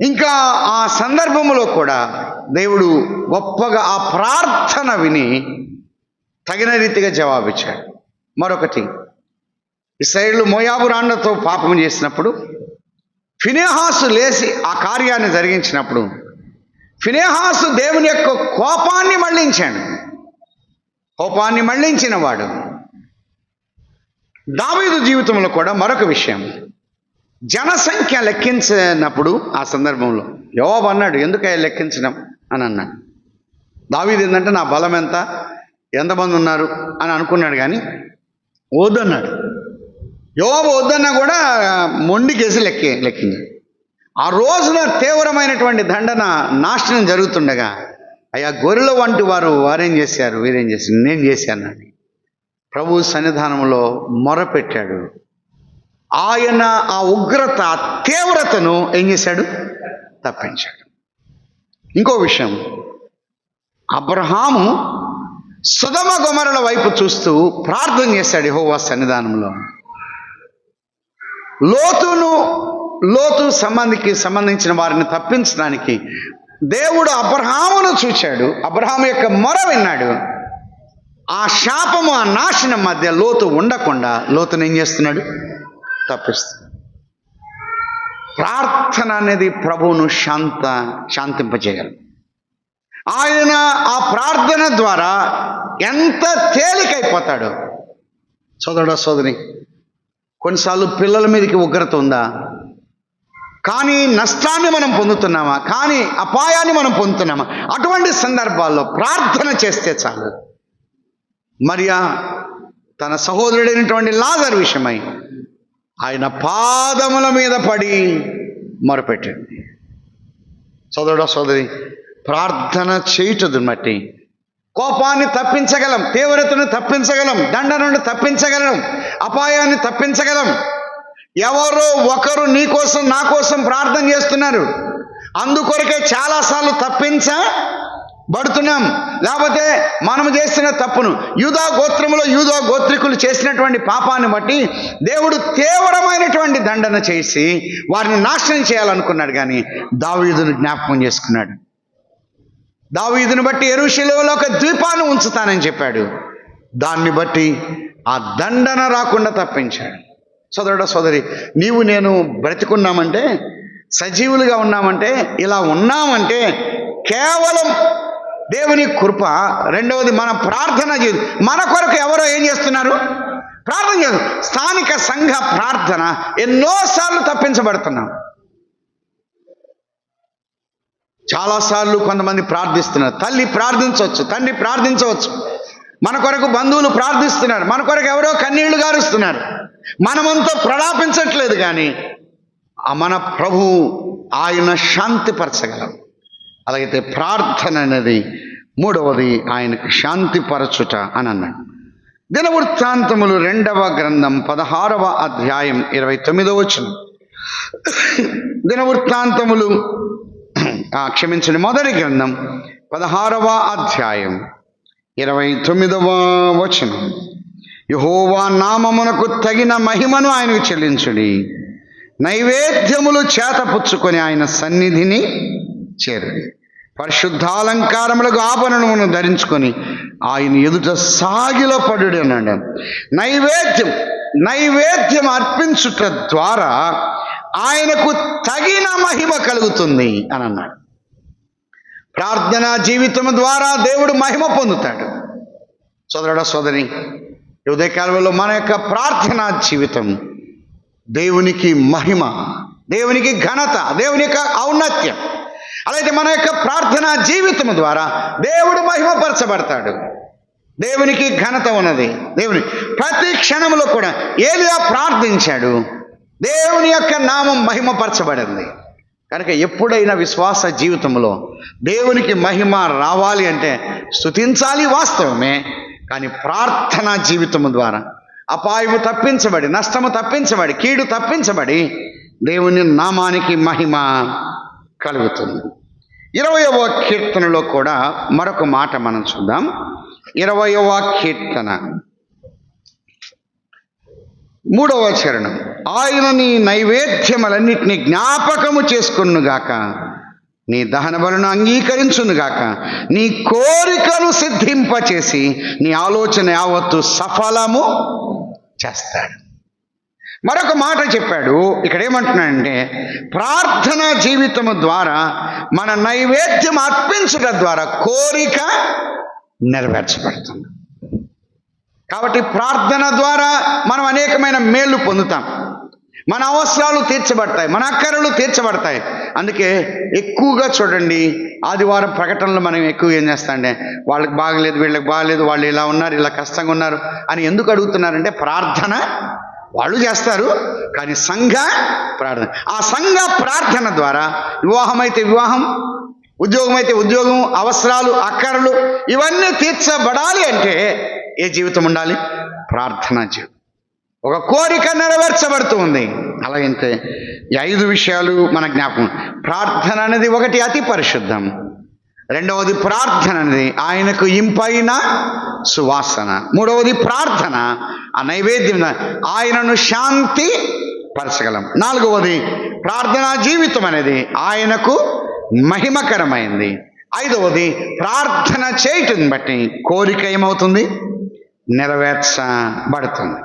ఇంకా ఆ సందర్భంలో కూడా దేవుడు గొప్పగా ఆ ప్రార్థన విని తగిన రీతిగా జవాబిచ్చాడు. మరొకటి, ఇశ్రాయేలు మోయాబు రాండ్లతో పాపం చేసినప్పుడు ఫినెహాసు లేచి ఆ కార్యాన్ని జరిగించినప్పుడు ఫినెహాసు దేవుని యొక్క కోపాన్ని మళ్లించాడు. కోపాన్ని మళ్లించిన వాడు. దావీదు జీవితంలో కూడా మరొక విషయం, జనసంఖ్య లెక్కించినప్పుడు ఆ సందర్భంలో యోవాబు అన్నాడు ఎందుకయ్యా లెక్కించడం అని అన్నాడు. దావీదు ఏంటంటే నా బలం ఎంతమంది ఉన్నారు అని అనుకున్నాడు, కానీ వద్దన్నాడు. యోవాబు వద్దన్నా కూడా మొండికేసి లెక్కింది. ఆ రోజున తీవ్రమైనటువంటి దండన, నాశనం జరుగుతుండగా అయ్యా గొర్రెల వంటి వారేం చేశారు, వీరేం చేశారు, నేను చేశాను అని ప్రభు సన్నిధానంలో మొరపెట్టాడు. ఆయన ఆ ఉగ్రత, తీవ్రతను ఏం చేశాడు? తప్పించాడు. ఇంకో విషయం, అబ్రహాము సొదొమ గొమొర్రాల వైపు చూస్తూ ప్రార్థన చేశాడు యెహోవా సన్నిధానంలో. లోతు సంబంధించిన వారిని తప్పించడానికి దేవుడు అబ్రహామును చూశాడు. అబ్రహాము యొక్క మొర విన్నాడు. ఆ శాపము, ఆ నాశనం మధ్య లోతు ఉండకుండా లోతును ఏం చేస్తున్నాడు? తప్పిస్తున్నాడు. ప్రార్థన అనేది ప్రభువును శాంతింపజేయగలదు. ఆయన ఆ ప్రార్థన ద్వారా ఎంత తేలికైపోతాడో, సోదరుడా సోదరి, కొన్నిసార్లు పిల్లల మీదకి ఉగ్రత ఉందా, కానీ నష్టాన్ని మనం పొందుతున్నామా, కానీ అపాయాన్ని మనం పొందుతున్నామా? అటువంటి సందర్భాల్లో ప్రార్థన చేస్తే చాలు. మరియా తన సహోదరుడైనటువంటి లాజరు విషయమై ఆయన పాదముల మీద పడి మొరపెట్టింది. సోదరుడా సోదరి, ప్రార్థన చేయుటను బట్టి కోపాన్ని తప్పించగలం, తీవ్రతను తప్పించగలం, దండ నుండి తప్పించగలం, అపాయాన్ని తప్పించగలం. ఎవరో ఒకరు నీ కోసం నా కోసం ప్రార్థన చేస్తున్నారు, అందుకొరకే చాలాసార్లు తప్పించబడుతున్నాం. లేకపోతే మనం చేసిన తప్పును, యూదా గోత్రికులు చేసినటువంటి పాపాన్ని బట్టి దేవుడు తీవ్రమైనటువంటి దండన చేసి వారిని నాశనం చేయాలనుకున్నాడు, కానీ దావీదును జ్ఞాపకం చేసుకున్నాడు. దావీదును బట్టి యెరూషలేములో ఒక ద్వీపాన్ని ఉంచుతానని చెప్పాడు. దాన్ని బట్టి ఆ దండన రాకుండా తప్పించాడు. సోదరుడా సోదరి, నీవు నేను బ్రతికున్నామంటే, సజీవులుగా ఉన్నామంటే, ఇలా ఉన్నామంటే కేవలం దేవుని కృప. రెండవది, మన ప్రార్థన జీవితం. మన కొరకు ఎవరో ఏం చేస్తున్నారు? ప్రార్థన చేస్తారు. స్థానిక సంఘ ప్రార్థన ఎన్నోసార్లు తప్పించబడుతున్నాం. చాలాసార్లు కొంతమంది ప్రార్థిస్తున్నారు. తల్లి ప్రార్థించవచ్చు, తండ్రి ప్రార్థించవచ్చు, మన కొరకు బంధువులు ప్రార్థిస్తున్నారు, మన కొరకు ఎవరో కన్నీళ్లు గారుస్తున్నారు, మనమంతా ప్రలాపించట్లేదు, కానీ మన ప్రభు ఆయన శాంతిపరచగలం. అలాగైతే ప్రార్థన అనేది మూడవది, ఆయనకు శాంతిపరచుట అని అన్నాడు. దినవృత్తాంతములు 2వ గ్రంథం 16వ అధ్యాయం 29వ వచనం. దినవృత్తాంతములు మొదటి గ్రంథం 16వ అధ్యాయం 29వ వచనం. యెహోవా నామమునకు తగిన మహిమను ఆయనకు చెల్లించుడి, నైవేద్యములు చేతపుచ్చుకొని ఆయన సన్నిధిని చేరుడి, పరిశుద్ధాలంకారములకు ఆభరణమును ధరించుకొని ఆయన ఎదుట సాగిలపడుడి అన్నాడు. నైవేద్యం అర్పించుట ద్వారా ఆయనకు తగిన మహిమ కలుగుతుంది అని అన్నాడు. ప్రార్థనా జీవితం ద్వారా దేవుడు మహిమ పొందుతాడు. సోదరుడా సోదరి, ఉదయకాలంలో మన యొక్క ప్రార్థనా జీవితం దేవునికి మహిమ, దేవునికి ఘనత, దేవుని యొక్క ఔన్నత్యం. అలాగే మన యొక్క ప్రార్థనా జీవితం ద్వారా దేవుడు మహిమపరచబడతాడు, దేవునికి ఘనత ఉన్నది. దేవుని ప్రతి క్షణంలో కూడా ఏలియా ప్రార్థించాడు, దేవుని యొక్క నామం మహిమపరచబడింది. కనుక ఎప్పుడైనా విశ్వాస జీవితంలో దేవునికి మహిమ రావాలి అంటే స్తుతించాలి, వాస్తవమే. కానీ ప్రార్థనా జీవితము ద్వారా అపాయము తప్పించబడి, నష్టము తప్పించబడి, కీడు తప్పించబడి దేవుని నామానికి మహిమ కలుగుతుంది. 20వ కీర్తనలో కూడా మరొక మాట మనం చూద్దాం. 20వ కీర్తన 3వ చరణం. ఆయన నీ నైవేద్యములన్నిటినీ జ్ఞాపకము చేసుకొనుగాక, నీ దహన బలును అంగీకరించునుగాక, నీ కోరికను సిద్ధింపచేసి నీ ఆలోచన యావత్తు సఫలము చేస్తాడు. మరొక మాట చెప్పాడు. ఇక్కడ ఏమంటున్నాడంటే, ప్రార్థనా జీవితము ద్వారా మన నైవేద్యం అర్పించడం ద్వారా కోరిక నెరవేర్చబడుతుంది. కాబట్టి ప్రార్థన ద్వారా మనం అనేకమైన మేలు పొందుతాం, మన అవసరాలు తీర్చబడతాయి, మన అక్కరలు తీర్చబడతాయి. అందుకే ఎక్కువగా చూడండి, ఆదివారం ప్రకటనలు మనం ఎక్కువ ఏం చేస్తామంటే, వాళ్ళకి బాగలేదు, వీళ్ళకి బాగలేదు, వాళ్ళు ఇలా ఉన్నారు, ఇలా కష్టంగా ఉన్నారు అని ఎందుకు అడుగుతున్నారంటే, ప్రార్థన వాళ్ళు చేస్తారు, కానీ సంఘ ప్రార్థన, ఆ సంఘ ప్రార్థన ద్వారా వివాహం అయితే వివాహం, ఉద్యోగం అయితే ఉద్యోగం, అవసరాలు, అక్కరలు ఇవన్నీ తీర్చబడాలి అంటే ఏ జీవితం ఉండాలి? ప్రార్థనా జీవితం. ఒక కోరిక నెరవేర్చబడుతూ ఉంది. అలాగంటే ఈ 5 విషయాలు మన జ్ఞాపకం. ప్రార్థన అనేది ఒకటి అతి పరిశుద్ధం, రెండవది ప్రార్థన అనేది ఆయనకు ఇంపైన సువాసన, మూడవది ప్రార్థన ఆ నైవేద్యం ఆయనను శాంతి పరచగలం, నాలుగవది ప్రార్థనా జీవితం అనేది ఆయనకు మహిమకరమైంది, ఐదవది ప్రార్థన చేయటం బట్టి కోరిక ఏమవుతుంది? నెరవేర్చబడుతుంది,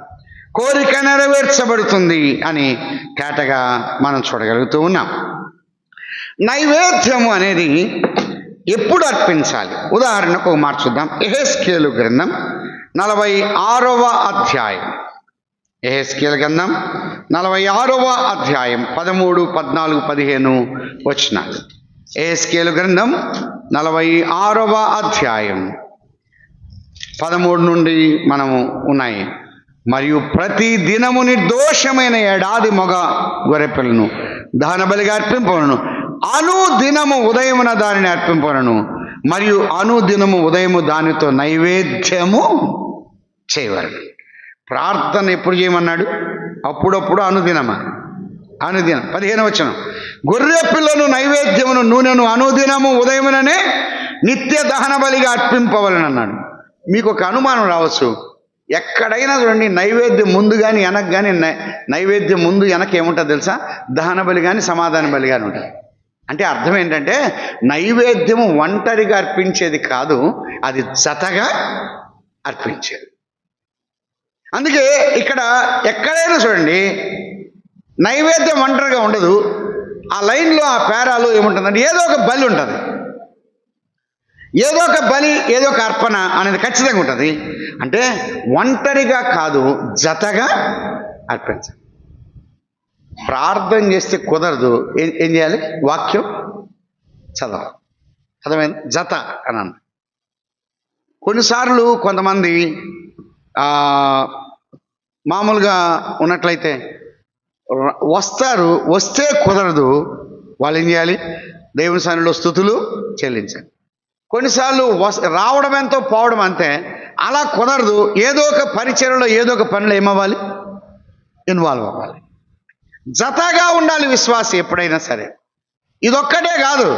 కోరిక నెరవేర్చబడుతుంది అని తేటగా మనం చూడగలుగుతూ ఉన్నాం. నైవేద్యము అనేది ఎప్పుడు అర్పించాలి? ఉదాహరణకు ఒక మాట చూద్దాం. యెహెజ్కేలు గ్రంథం 46వ అధ్యాయం యెహెజ్కేలు గ్రంథం 46వ అధ్యాయం 13, 14, 15 వచనాలు. యెహెజ్కేలు గ్రంథం 46వ అధ్యాయం 13 నుండి మనము ఉన్నాయి. మరియు ప్రతి దినము నిర్దోషమైన ఏడాది మగ గొర్రెపిల్లను దహనబలిగా అర్పింపవలను, అనుదినము ఉదయమున దానిని అర్పింపవలను, మరియు అనుదినము ఉదయము దానితో నైవేద్యము చేయవలను. ప్రార్థన ఎప్పుడు చేయమన్నాడు? అప్పుడప్పుడు అనుదినమా? అనుదినం. 15వ వచనం, గొర్రె పిల్లను నైవేద్యమును నూనెను అనుదినము ఉదయముననే నిత్య దహన బలిగా అర్పింపవలను అన్నాడు. మీకు ఒక అనుమానం రావచ్చు, ఎక్కడైనా చూడండి నైవేద్యం ముందు కానీ వెనక కానీ, నైవేద్యం ముందు వెనక ఏముంటుంది తెలుసా? దహన బలి కానీ సమాధాన బలి కానీ ఉంటుంది. అంటే అర్థం ఏంటంటే నైవేద్యము ఒంటరిగా అర్పించేది కాదు, అది జతగా అర్పించేది. అందుకే ఇక్కడ ఎక్కడైనా చూడండి నైవేద్యం ఒంటరిగా ఉండదు. ఆ లైన్లో ఆ పేరాలో ఏముంటుందంటే ఏదో ఒక బలి ఉంటుంది, ఏదో ఒక బలి, ఏదో ఒక అర్పణ అనేది ఖచ్చితంగా ఉంటుంది. అంటే ఒంటరిగా కాదు, జతగా అర్పించాలి. ప్రార్థన చేస్తే కుదరదు, ఏం చేయాలి? వాక్యం చదవాలి. అర్థమైంది? జత అని అన్న. కొన్నిసార్లు కొంతమంది మామూలుగా ఉన్నట్లయితే వస్తారు, వస్తే కుదరదు, వాళ్ళు ఏం చేయాలి? దేవుని సన్నిధిలో స్తుతులు చెల్లించాలి. కొన్నిసార్లు రావడం ఎంతో పోవడం అంతే. అలా కుదరదు, ఏదో ఒక పరిచర్యలో ఏదో ఒక పనిలో ఏమవ్వాలి? ఇన్వాల్వ్ అవ్వాలి. జతగా ఉండాలి విశ్వాసి ఎప్పుడైనా సరే. ఇదొక్కటే కాదు,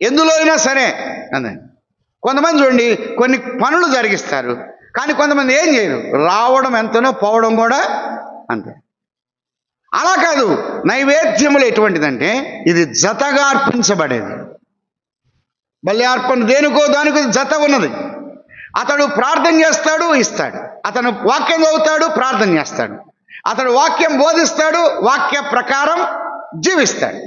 ఎందులో అయినా సరే. అదే కొంతమంది చూడండి కొన్ని పనులు జరిగిస్తారు, కానీ కొంతమంది ఏం చేయరు, రావడం ఎంతనో పోవడం కూడా అంతే. అలా కాదు, నైవేద్యములు ఎటువంటిదంటే ఇది జతగా అర్పించబడేది. బలి అర్పణ దేనికో దానికో జత ఉన్నది. అతడు ప్రార్థన చేస్తాడు, ఇస్తాడు. అతను వాక్యం చదువుతాడు, ప్రార్థన చేస్తాడు. అతడు వాక్యం బోధిస్తాడు, వాక్య ప్రకారం జీవిస్తాడు.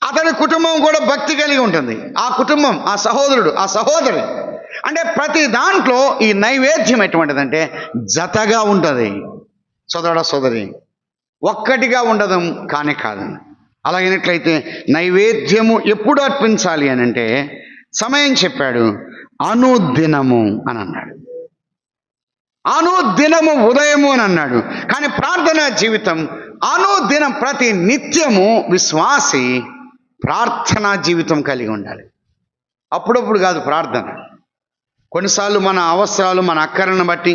అతని కుటుంబం కూడా భక్తి కలిగి ఉంటుంది. ఆ కుటుంబం, ఆ సహోదరుడు, ఆ సహోదరి, అంటే ప్రతి దాంట్లో ఈ నైవేద్యం ఎటువంటిదంటే జతగా ఉంటుంది. సోదరుడా సోదరి, ఒక్కటిగా ఉండదు కానీ కాదు. అలాగైనట్లయితే నైవేద్యము ఎప్పుడు అర్పించాలి అని అంటే సమయం చెప్పాడు, అనుదినము అని అన్నాడు. అనుదినము ఉదయము అని అన్నాడు. కానీ ప్రార్థనా జీవితం అనుదినం, ప్రతి నిత్యము విశ్వాసి ప్రార్థనా జీవితం కలిగి ఉండాలి. అప్పుడప్పుడు కాదు ప్రార్థన. కొన్నిసార్లు మన అవసరాలు, మన అక్కరలను బట్టి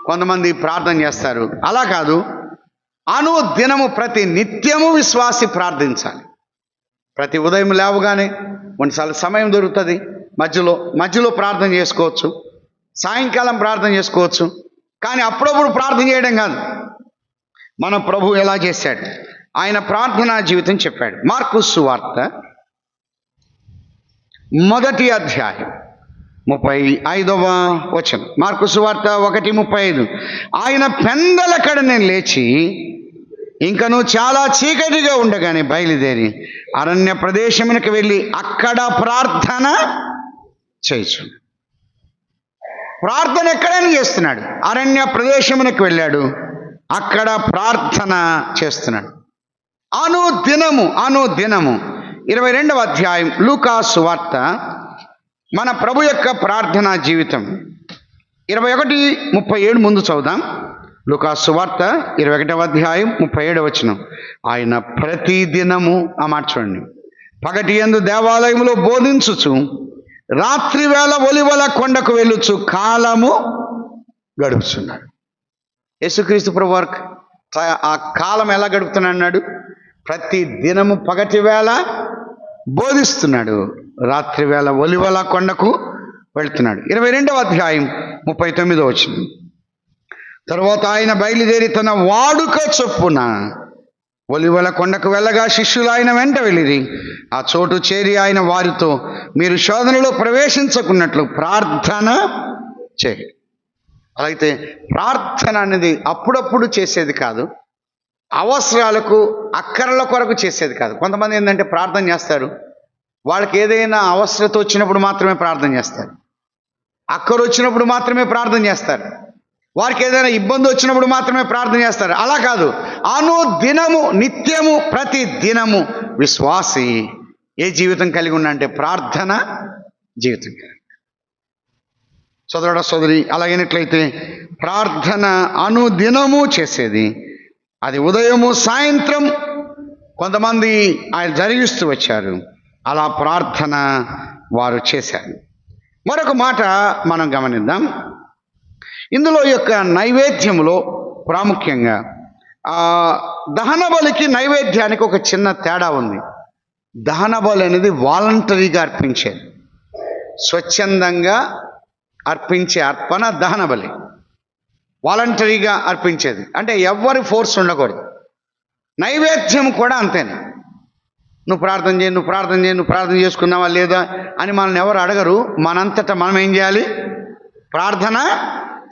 కొంతమంది ప్రార్థన చేస్తారు. అలా కాదు, అనుదినము ప్రతి నిత్యము విశ్వాసి ప్రార్థించాలి. ప్రతి ఉదయం లేవగానే, కొన్నిసార్లు సమయం దొరుకుతుంది, మధ్యలో ప్రార్థన చేసుకోవచ్చు, సాయంకాలం ప్రార్థన చేసుకోవచ్చు. కానీ అప్పుడప్పుడు ప్రార్థన చేయడం కాదు. మన ప్రభు ఎలా చేశాడు? ఆయన ప్రార్థనా జీవితం చెప్పాడు. మార్కు సువార్త 1వ అధ్యాయం 35వ వచనం. మార్కు సువార్త 1:35. ఆయన పెందలకడనే లేచి ఇంకను చాలా చీకటిగా ఉండగానే బయలుదేరి అరణ్య ప్రదేశమునకు వెళ్ళి అక్కడ ప్రార్థన చేయుచున్నాడు. ప్రార్థన ఎక్కడైనా చేస్తున్నాడు. అరణ్య ప్రదేశమునకు వెళ్ళాడు, అక్కడ ప్రార్థన చేస్తున్నాడు. అనుదినము 22వ అధ్యాయం లూకా సువార్త, మన ప్రభు యొక్క ప్రార్థనా జీవితం 21:37 ముందు చదువుదాం. లూకా సువార్త 21వ అధ్యాయం 37వ వచనం. ఆయన ప్రతి దినము, ఆ మాట చూడండి, పగటి యందు దేవాలయంలో బోధించుచు రాత్రి వేళ ఒలివల కొండకు వెళ్ళుచు కాలము గడుపుతున్నాడు. యేసుక్రీస్తు ప్రభు ఆ కాలం ఎలా గడుపుతున్నాడు? ప్రతి దినము పగటి వేళ బోధిస్తున్నాడు, రాత్రి వేళ ఒలివల కొండకు వెళ్తున్నాడు. 22వ అధ్యాయం 39వ వచనం. తరువాత ఆయన బయలుదేరి తన వాడుక చొప్పున ఒలివల కొండకు వెళ్ళగా శిష్యులు ఆయన వెంట వెళ్ళిరి. ఆ చోటు చేరి ఆయన వారితో, మీరు శోధనలో ప్రవేశించకున్నట్లు ప్రార్థన చేయి. అలాగైతే ప్రార్థన అనేది అప్పుడప్పుడు చేసేది కాదు, అవసరాలకు అక్కరల కొరకు చేసేది కాదు. కొంతమంది ఏంటంటే ప్రార్థన చేస్తారు, వాళ్ళకి ఏదైనా అవసరత వచ్చినప్పుడు మాత్రమే ప్రార్థన చేస్తారు, అక్కర వచ్చినప్పుడు మాత్రమే ప్రార్థన చేస్తారు. వారికి ఏదైనా ఇబ్బంది వచ్చినప్పుడు మాత్రమే ప్రార్థన చేస్తారు. అలా కాదు, అనుదినము, నిత్యము, ప్రతి దినము విశ్వాసి ఏ జీవితం కలిగి ఉన్నంటే ప్రార్థన జీవితం. సోదరుడా సోదరి, అలాగైనట్లయితే ప్రార్థన అనుదినము చేసేది, అది ఉదయము సాయంత్రం కొంతమంది ఆయన జరిగిస్తూ వచ్చారు. అలా ప్రార్థన వారు చేశారు. మరొక మాట మనం గమనిద్దాం. ఇందులో యొక్క నైవేద్యములో ప్రాముఖ్యంగా దహన బలికి నైవేద్యానికి ఒక చిన్న తేడా ఉంది. దహన బలి అనేది వాలంటరీగా అర్పించేది, స్వచ్ఛందంగా అర్పించే అర్పణ దహన బలి. వాలంటరీగా అర్పించేది అంటే ఎవ్వరి ఫోర్స్ ఉండకూడదు. నైవేద్యం కూడా అంతేనే. నువ్వు ప్రార్థన చేయి, నువ్వు ప్రార్థన చేయి, నువ్వు ప్రార్థన చేసుకున్నావా లేదా అని మనల్ని ఎవరు అడగరు. మనంతటా మనం ఏం చేయాలి? ప్రార్థన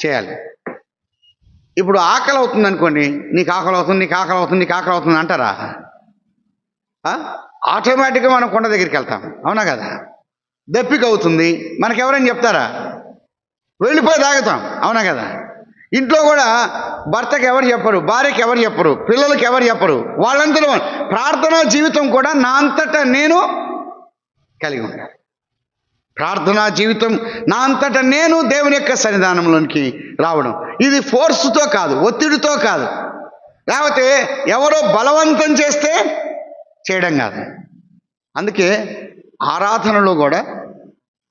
చేయాలి. ఇప్పుడు ఆకలి అవుతుంది అనుకోండి, నీకు ఆకలి అవుతుంది, నీకు ఆకలి అవుతుంది, నీకు ఆకలి అవుతుంది అంటారా? ఆటోమేటిక్గా మనం కొండ దగ్గరికి వెళ్తాం, అవునా కదా? దప్పిక అవుతుంది, మనకెవరైనా చెప్తారా? వెళ్ళిపోయి తాగుతాం, అవునా కదా? ఇంట్లో కూడా భర్తకి ఎవరు చెప్పరు, భార్యకి ఎవరు చెప్పరు, పిల్లలకి ఎవరు చెప్పరు. వాళ్ళందరూ ప్రార్థనా జీవితం కూడా నా అంతటా నేను కలిగి ఉంటాను. ప్రార్థనా జీవితం నా అంతటా నేను దేవుని యొక్క సన్నిధానంలోనికి రావడం. ఇది ఫోర్స్తో కాదు, ఒత్తిడితో కాదు, లేకపోతే ఎవరో బలవంతం చేస్తే చేయడం కాదు. అందుకే ఆరాధనలో కూడా,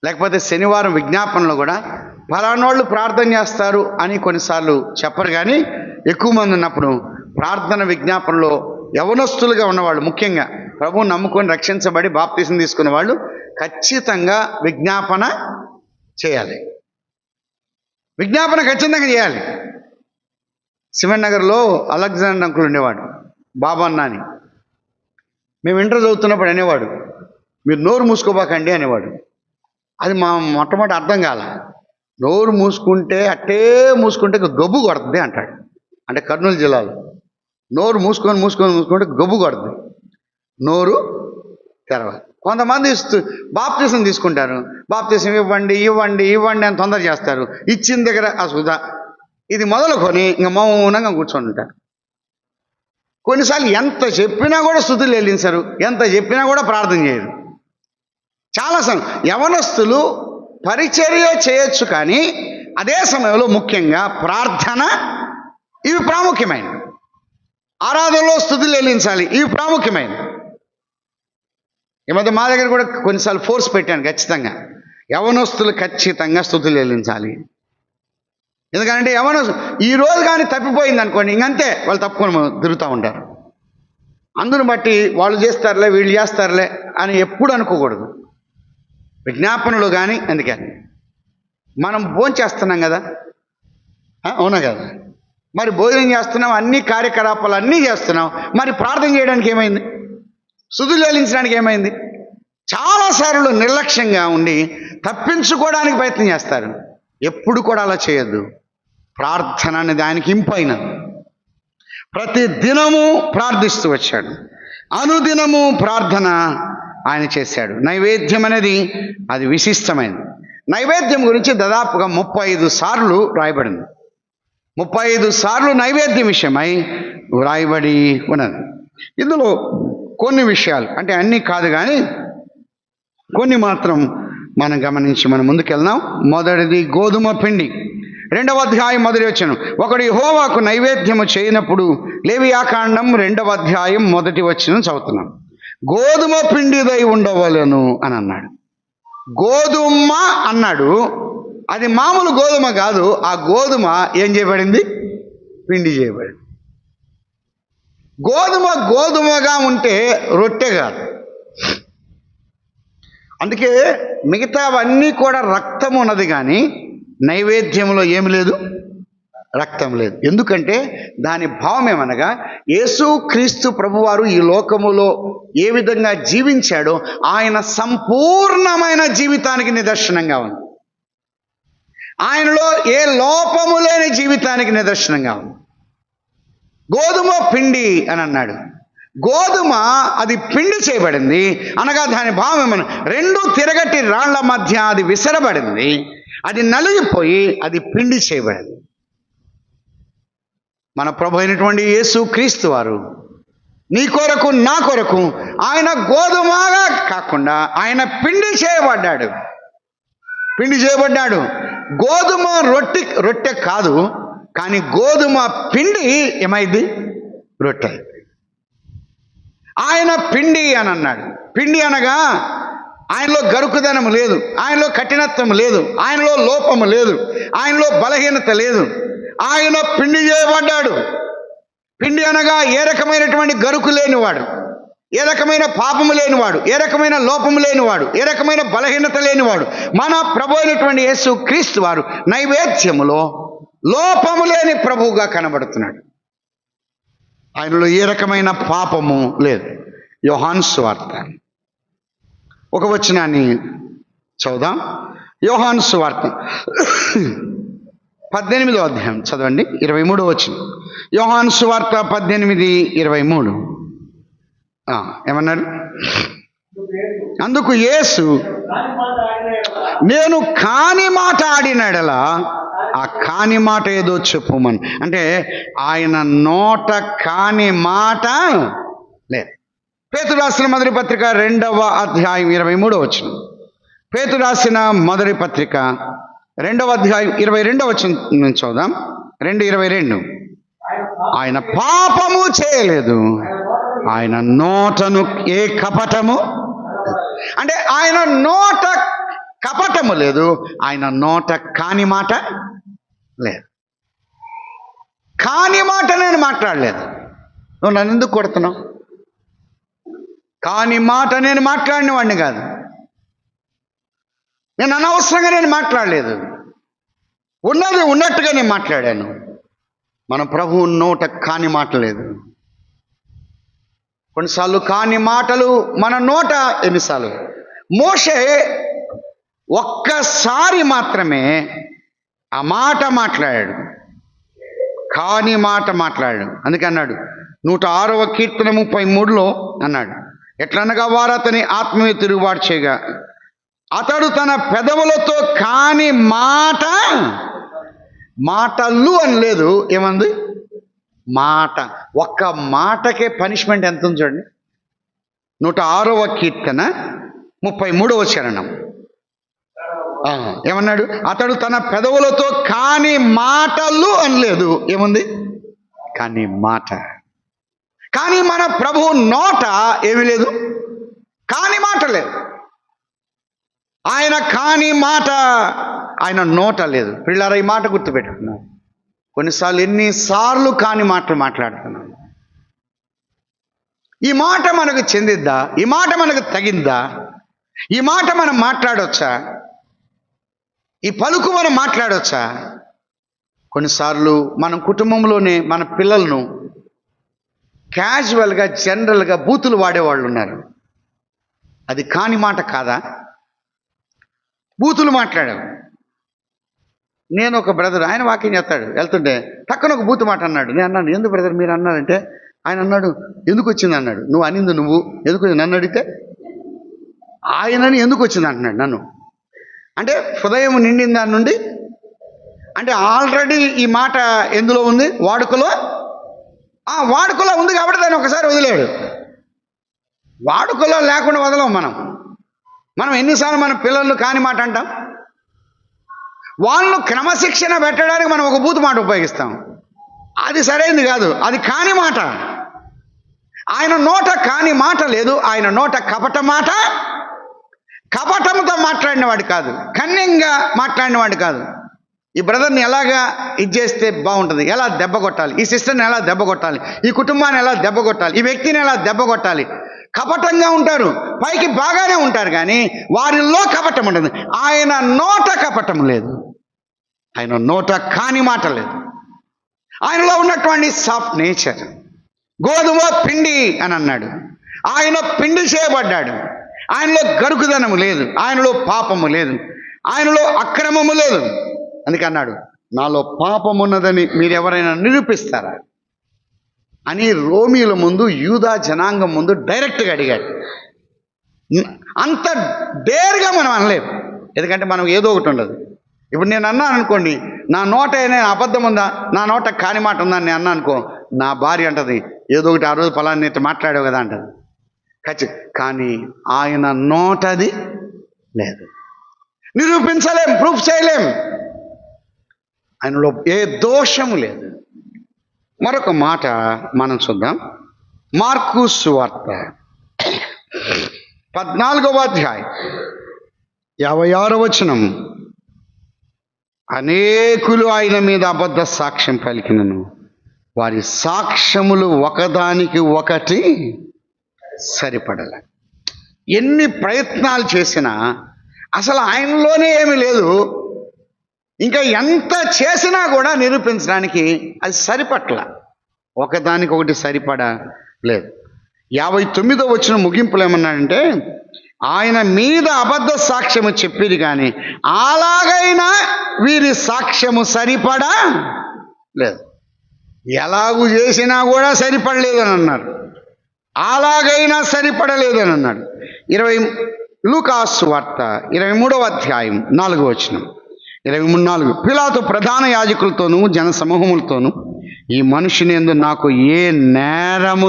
లేకపోతే శనివారం విజ్ఞాపనలో కూడా ఫలానోళ్ళు ప్రార్థన చేస్తారు అని కొన్నిసార్లు చెప్పరు. కానీ ఎక్కువ మంది ఉన్నప్పుడు ప్రార్థన విజ్ఞాపనలో యవనస్తులుగా ఉన్నవాళ్ళు, ముఖ్యంగా ప్రభువుని నమ్ముకొని రక్షించబడి బాప్తీసం తీసుకున్న వాళ్ళు ఖచ్చితంగా విజ్ఞాపన చేయాలి. విజ్ఞాపన ఖచ్చితంగా చేయాలి. సిమెంట్ నగర్లో అలెగ్జాండర్ అంకుల్ ఉండేవాడు, బాబా అన్న అని. మేము ఇంటర్ చదువుతున్నప్పుడు అనేవాడు, మీరు నోరు మూసుకోబాకండి అనేవాడు. అది మా మొట్టమొదటి అర్థం కాల. నోరు మూసుకుంటే అట్టే మూసుకుంటే గబ్బు కొడుతుంది అంటాడు. అంటే కర్నూలు జిల్లాలో నోరు మూసుకుంటే గబ్బు కొడుతుంది, నోరు తెరవాలి. కొంతమంది బాప్తీసం తీసుకుంటారు, బాప్తీసం ఇవ్వండి ఇవ్వండి ఇవ్వండి అని తొందర చేస్తారు. ఇచ్చిన దగ్గర అసుదా ఇది మొదలుకొని ఇంకా మౌనంగా కూర్చొని ఉంటారు. కొన్నిసార్లు ఎంత చెప్పినా కూడా స్తుతులు చెల్లించరు, ఎంత చెప్పినా కూడా ప్రార్థన చేయరు. చాలా యవనస్తులు పరిచర్య చేయొచ్చు, కానీ అదే సమయంలో ముఖ్యంగా ప్రార్థన, ఇవి ప్రాముఖ్యమైనవి. ఆరాధనలో స్తుతులు చెల్లించాలి, ఇవి ప్రాముఖ్యమైనవి. ఈ మధ్య మా దగ్గర కూడా కొన్నిసార్లు ఫోర్స్ పెట్టాను, ఖచ్చితంగా యవనస్తులు ఖచ్చితంగా స్తుతులు చెల్లించాలి. ఎందుకంటే యవనస్తులు ఈరోజు కానీ తప్పిపోయింది అనుకోండి, ఇంకంతే, వాళ్ళు తప్పుకొని తిరుగుతూ ఉంటారు. అందును బట్టి వాళ్ళు చేస్తారులే వీళ్ళు చేస్తారులే అని ఎప్పుడు అనుకోకూడదు. విజ్ఞాపనలు కానీ, అందుకని మనం భోజనం చేస్తున్నాం కదా, అవునా కదా? మరి భోజనం చేస్తున్నాం, అన్ని కార్యకలాపాలు అన్నీ చేస్తున్నాం, మరి ప్రార్థన చేయడానికి ఏమైంది? స్తుతులు చెల్లించడానికి ఏమైంది? చాలాసార్లు నిర్లక్ష్యంగా ఉండి తప్పించుకోవడానికి ప్రయత్నం చేస్తారు. ఎప్పుడు కూడా అలా చేయొద్దు. ప్రార్థన అనేది ఆయనకి ఇంపైన. ప్రతి దినము ప్రార్థిస్తూ వచ్చాడు, అనుదినము ప్రార్థన ఆయన చేశాడు. నైవేద్యం అనేది అది విశిష్టమైనది. నైవేద్యం గురించి దాదాపుగా 35 సార్లు రాయబడింది. 35 సార్లు నైవేద్యం విషయమై వ్రాయబడి ఉన్నది. ఇందులో కొన్ని విషయాలు, అంటే అన్నీ కాదు కానీ కొన్ని మాత్రం మనం గమనించి మనం ముందుకెళ్దాం. మొదటిది గోధుమ పిండి. 2వ అధ్యాయం 1వ వచనం, ఒకడు యెహోవాకు నైవేద్యము చేయనప్పుడు, లేవియాకాండం 2వ అధ్యాయం 1వ వచనం చదువుతున్నాం. గోధుమ పిండిదై ఉండవలెను అని అన్నాడు. గోధుమ అన్నాడు, అది మామూలు గోధుమ కాదు. ఆ గోధుమ ఏం చేయబడింది? పిండి చేయబడింది. గోధుమ గోధుమగా ఉంటే రొట్టె కాదు. అందుకే మిగతావన్నీ కూడా రక్తం ఉన్నది, కానీ నైవేద్యంలో ఏమి లేదు, రక్తం లేదు. ఎందుకంటే దాని భావం ఏమనగా, యేసు క్రీస్తు ప్రభువారు ఈ లోకములో ఏ విధంగా జీవించాడో ఆయన సంపూర్ణమైన జీవితానికి నిదర్శనంగా ఉంది. ఆయనలో ఏ లోపము లేని జీవితానికి నిదర్శనంగా ఉంది. గోధుమ పిండి అని అన్నాడు. గోధుమ అది పిండి చేయబడింది అనగా దాని భావం ఏమన్నా, 2 తిరగటి రాళ్ల మధ్య అది విసరబడింది, అది నలిగిపోయి అది పిండి చేయబడింది. మన ప్రభు అయినటువంటి యేసు క్రీస్తు వారు నీ కొరకు నా కొరకు ఆయన గోధుమగా కాకుండా ఆయన పిండి చేయబడ్డాడు. గోధుమ రొట్టె కాదు, కానీ గోధుమ పిండి ఏమైంది? రొట్టె. ఆయన పిండి అని అన్నాడు. పిండి అనగా ఆయనలో గరుకుదనం లేదు, ఆయనలో కఠినత్వం లేదు, ఆయనలో లోపము లేదు, ఆయనలో బలహీనత లేదు. ఆయన పిండి చేయబడ్డాడు. పిండి అనగా ఏ రకమైనటువంటి గరుకు లేనివాడు, ఏ రకమైన పాపము లేనివాడు, ఏ రకమైన లోపము లేనివాడు, ఏ రకమైన బలహీనత లేనివాడు మన ప్రభు అయినటువంటి యేసు క్రీస్తు వారు నైవేద్యములో లోపము లేని ప్రభువుగా కనబడుతున్నాడు. ఆయనలో ఏ రకమైన పాపము లేదు. యోహాను సువార్త ఒక వచనాన్ని చదువుదాం. యోహాను సువార్త 18వ అధ్యాయం చదవండి, 23వ వచనం. యోహాను సువార్త 18:23 ఏమన్నారు? అందుకు యేసు, నేను కాని మాట ఆడినడలా ఆ కాని మాట ఏదో చెప్పుమని. అంటే ఆయన నోట కాని మాట లేదు. పేతురు రాసిన మొదటి పత్రిక 2వ అధ్యాయం 23వ వచనం. పేతురు రాసిన మొదటి పత్రిక 2వ అధ్యాయం 22వ వచనం నుంచి చూద్దాం. 2:22. ఆయన పాపము చేయలేదు, ఆయన నోటను ఏ కపటము, అంటే ఆయన నోట కపటము లేదు, ఆయన నోట కాని మాట లేదు. కాని మాట నేను మాట్లాడలేదు. నువ్వు నన్ను ఎందుకు కొడుతున్నావు? కాని మాట నేను మాట్లాడిన వాడిని కాదు. నేను అనవసరంగా నేను మాట్లాడలేదు. ఉన్నది ఉన్నట్టుగా నేను మాట్లాడాను. మన ప్రభువు నోట కాని మాట లేదు. కొన్నిసార్లు కాని మాటలు మన నోట ఎన్నిసార్లు. మోషే ఒక్కసారి మాత్రమే ఆ మాట మాట్లాడాడు, కాని మాట మాట్లాడాడు. అందుకే అన్నాడు 106వ కీర్తన 33లో అన్నాడు, ఎట్లనగా వారు అతని ఆత్మీయ తిరుగుబాటు చేయగా అతడు తన పెదవులతో కాని మాటలు అని లేదు, ఏమంది? మాట. ఒక్క మాటకే పనిష్మెంట్ ఎంత ఉంది చూడండి. 106వ కీర్తన 33వ చరణం ఏమన్నాడు? అతడు తన పెదవులతో కాని మాటలు అని లేదు, ఏముంది? కానీ మాట. కానీ మన ప్రభు నోట ఏమీ లేదు, కాని మాట లేదు. ఆయన కాని మాట ఆయన నోట లేదు. పిల్లరా, ఈ మాట గుర్తుపెట్టుకున్నారు. కొన్నిసార్లు ఎన్నిసార్లు కాని మాటలు మాట్లాడుతున్నాం. ఈ మాట మనకు చెందిద్దా? ఈ మాట మనకు తగిందా? ఈ మాట మనం మాట్లాడవచ్చా? ఈ పలుకు మనం మాట్లాడవచ్చా? కొన్నిసార్లు మన కుటుంబంలోనే మన పిల్లలను క్యాజువల్గా జనరల్గా బూతులు వాడేవాళ్ళు ఉన్నారు. అది కాని మాట కాదా? బూతులు మాట్లాడారు. నేను ఒక బ్రదర్, ఆయన వాకింగ్ చేస్తాడు, వెళ్తుంటే పక్కన ఒక బూతు మాట అన్నాడు. నేను అన్నాను, ఎందుకు బ్రదర్ మీరు అన్నారంటే, ఆయన అన్నాడు, ఎందుకు వచ్చింది అన్నాడు. నువ్వు అనింది నువ్వు ఎందుకు, నన్ను అడిగితే ఆయనని ఎందుకు వచ్చింది అంటున్నాడు నన్ను. అంటే హృదయం నిండిన దాని నుండి, అంటే ఆల్రెడీ ఈ మాట ఎందులో ఉంది? వాడుకలో ఉంది కాబట్టి దాన్ని ఒకసారి వదిలేడు. వాడుకలో లేకుండా వదలం మనం ఎన్నిసార్లు మన పిల్లలను కాని మాట అంటాం. వాళ్ళను క్రమశిక్షణ పెట్టడానికి మనం ఒక బూతు మాట ఉపయోగిస్తాం. అది సరైనది కాదు, అది కాని మాట. ఆయన నోట కాని మాట లేదు, ఆయన నోట కపటంతో మాట్లాడిన వాడు కాదు, కన్యంగా మాట్లాడిన వాడు కాదు. ఈ బ్రదర్ని ఎలాగా ఇది చేస్తే బాగుంటుంది, ఎలా దెబ్బ కొట్టాలి, ఈ సిస్టర్ని ఎలా దెబ్బ కొట్టాలి, ఈ కుటుంబాన్ని ఎలా దెబ్బ కొట్టాలి, ఈ వ్యక్తిని ఎలా దెబ్బ కొట్టాలి. కపటంగా ఉంటారు, పైకి బాగానే ఉంటారు, కానీ వారిలో కపటం ఉంటుంది. ఆయన నోట కపటం లేదు, ఆయన నోట కాని మాట లేదు. ఆయనలో ఉన్నటువంటి సాఫ్ట్ నేచర్. గోధుమ పిండి అని అన్నాడు, ఆయన పిండి చేయబడ్డాడు. ఆయనలో గరుకుదనము లేదు, ఆయనలో పాపము లేదు, ఆయనలో అక్రమము లేదు. అందుకే అన్నాడు, నాలో పాపమున్నదని మీరు ఎవరైనా నిరూపిస్తారా అని రోమీల ముందు, యూదా జనాంగం ముందు డైరెక్ట్గా అడిగాడు. అంత డేర్గా మనం అనలేము, ఎందుకంటే మనం ఏదో ఒకటి ఉండదు. ఇప్పుడు నేను అన్నాను అనుకోండి, నా నోట నేను అబద్ధం ఉందా, నా నోట కాని మాట ఉందా అని నేను అన్నా అనుకో, నా భార్య అంటది ఏదో ఒకటి ఆ రోజు ఫలాన్ని మాట్లాడావు కదా అంటది. కానీ ఆయన నోటది లేదు, నిరూపించలేం, ప్రూఫ్ చేయలేం, ఆయనలో ఏ దోషము లేదు. మరొక మాట మనం చూద్దాం. మార్కు సువార్త 14వ అధ్యాయం 56వ వచనం. అనేకులు ఆయన మీద అబద్ధ సాక్ష్యం పలికినను వారి సాక్ష్యములు ఒకదానికి ఒకటి సరిపడలే. ఎన్ని ప్రయత్నాలు చేసినా అసలు ఆయనలోనే ఏమీ లేదు, ఇంకా ఎంత చేసినా కూడా నిరూపించడానికి అది సరిపట్ల, ఒకదానికొకటి సరిపడ లేదు. 59వ వచనం ముగింపులు ఏమన్నాడంటే, ఆయన మీద అబద్ధ సాక్ష్యము చెప్పిరు కానీ అలాగైనా వీరి సాక్ష్యము సరిపడా లేదు. ఎలాగూ చేసినా కూడా సరిపడలేదని అన్నారు, అలాగైనా సరిపడలేదని అన్నాడు. లూకాసు వార్త 23వ అధ్యాయం 4వ వచనం 23-4. పిలాతు ప్రధాన యాజకులతోనూ జన సమూహములతోనూ ఈ మనుషుని యందు నాకు ఏ నేరము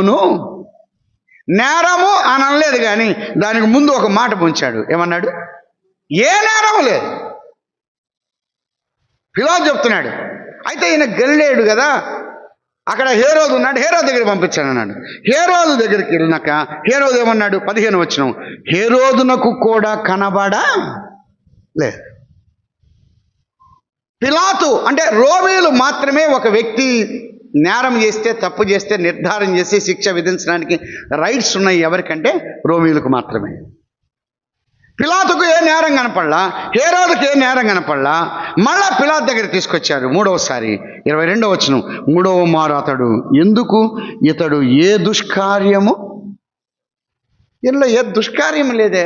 అని అనలేదు, కానీ దానికి ముందు ఒక మాట పొంచాడు. ఏమన్నాడు? ఏ నేరము లేదు. పిలాతు చెప్తున్నాడు. అయితే ఈయన గలిలేయుడు కదా, అక్కడ హేరోదు ఉన్నాడు, హేరోదు దగ్గర పంపించాడు అన్నాడు. హేరోదు దగ్గరికి వెళ్ళినాక హేరోదు ఏమన్నాడు? 15వ వచనం, హేరోదునకు కూడా కనబడా లేదు. పిలాతు అంటే రోమీయులు మాత్రమే ఒక వ్యక్తి నేరం చేస్తే, తప్పు చేస్తే నిర్ధారణ చేసి శిక్ష విధించడానికి రైట్స్ ఉన్నాయి. ఎవరికంటే రోమీయులకు మాత్రమే. పిలాతుకు ఏ నేరం కనపడలా, హేరోదుకు ఏ నేరం కనపడలా. మళ్ళా పిలాతు దగ్గర తీసుకొచ్చారు 3వసారి. 22వ వచనం, 3వ మారు అతడు ఎందుకు ఇతడు ఏ దుష్కార్యము, ఇందులో ఏ దుష్కార్యము లేదే,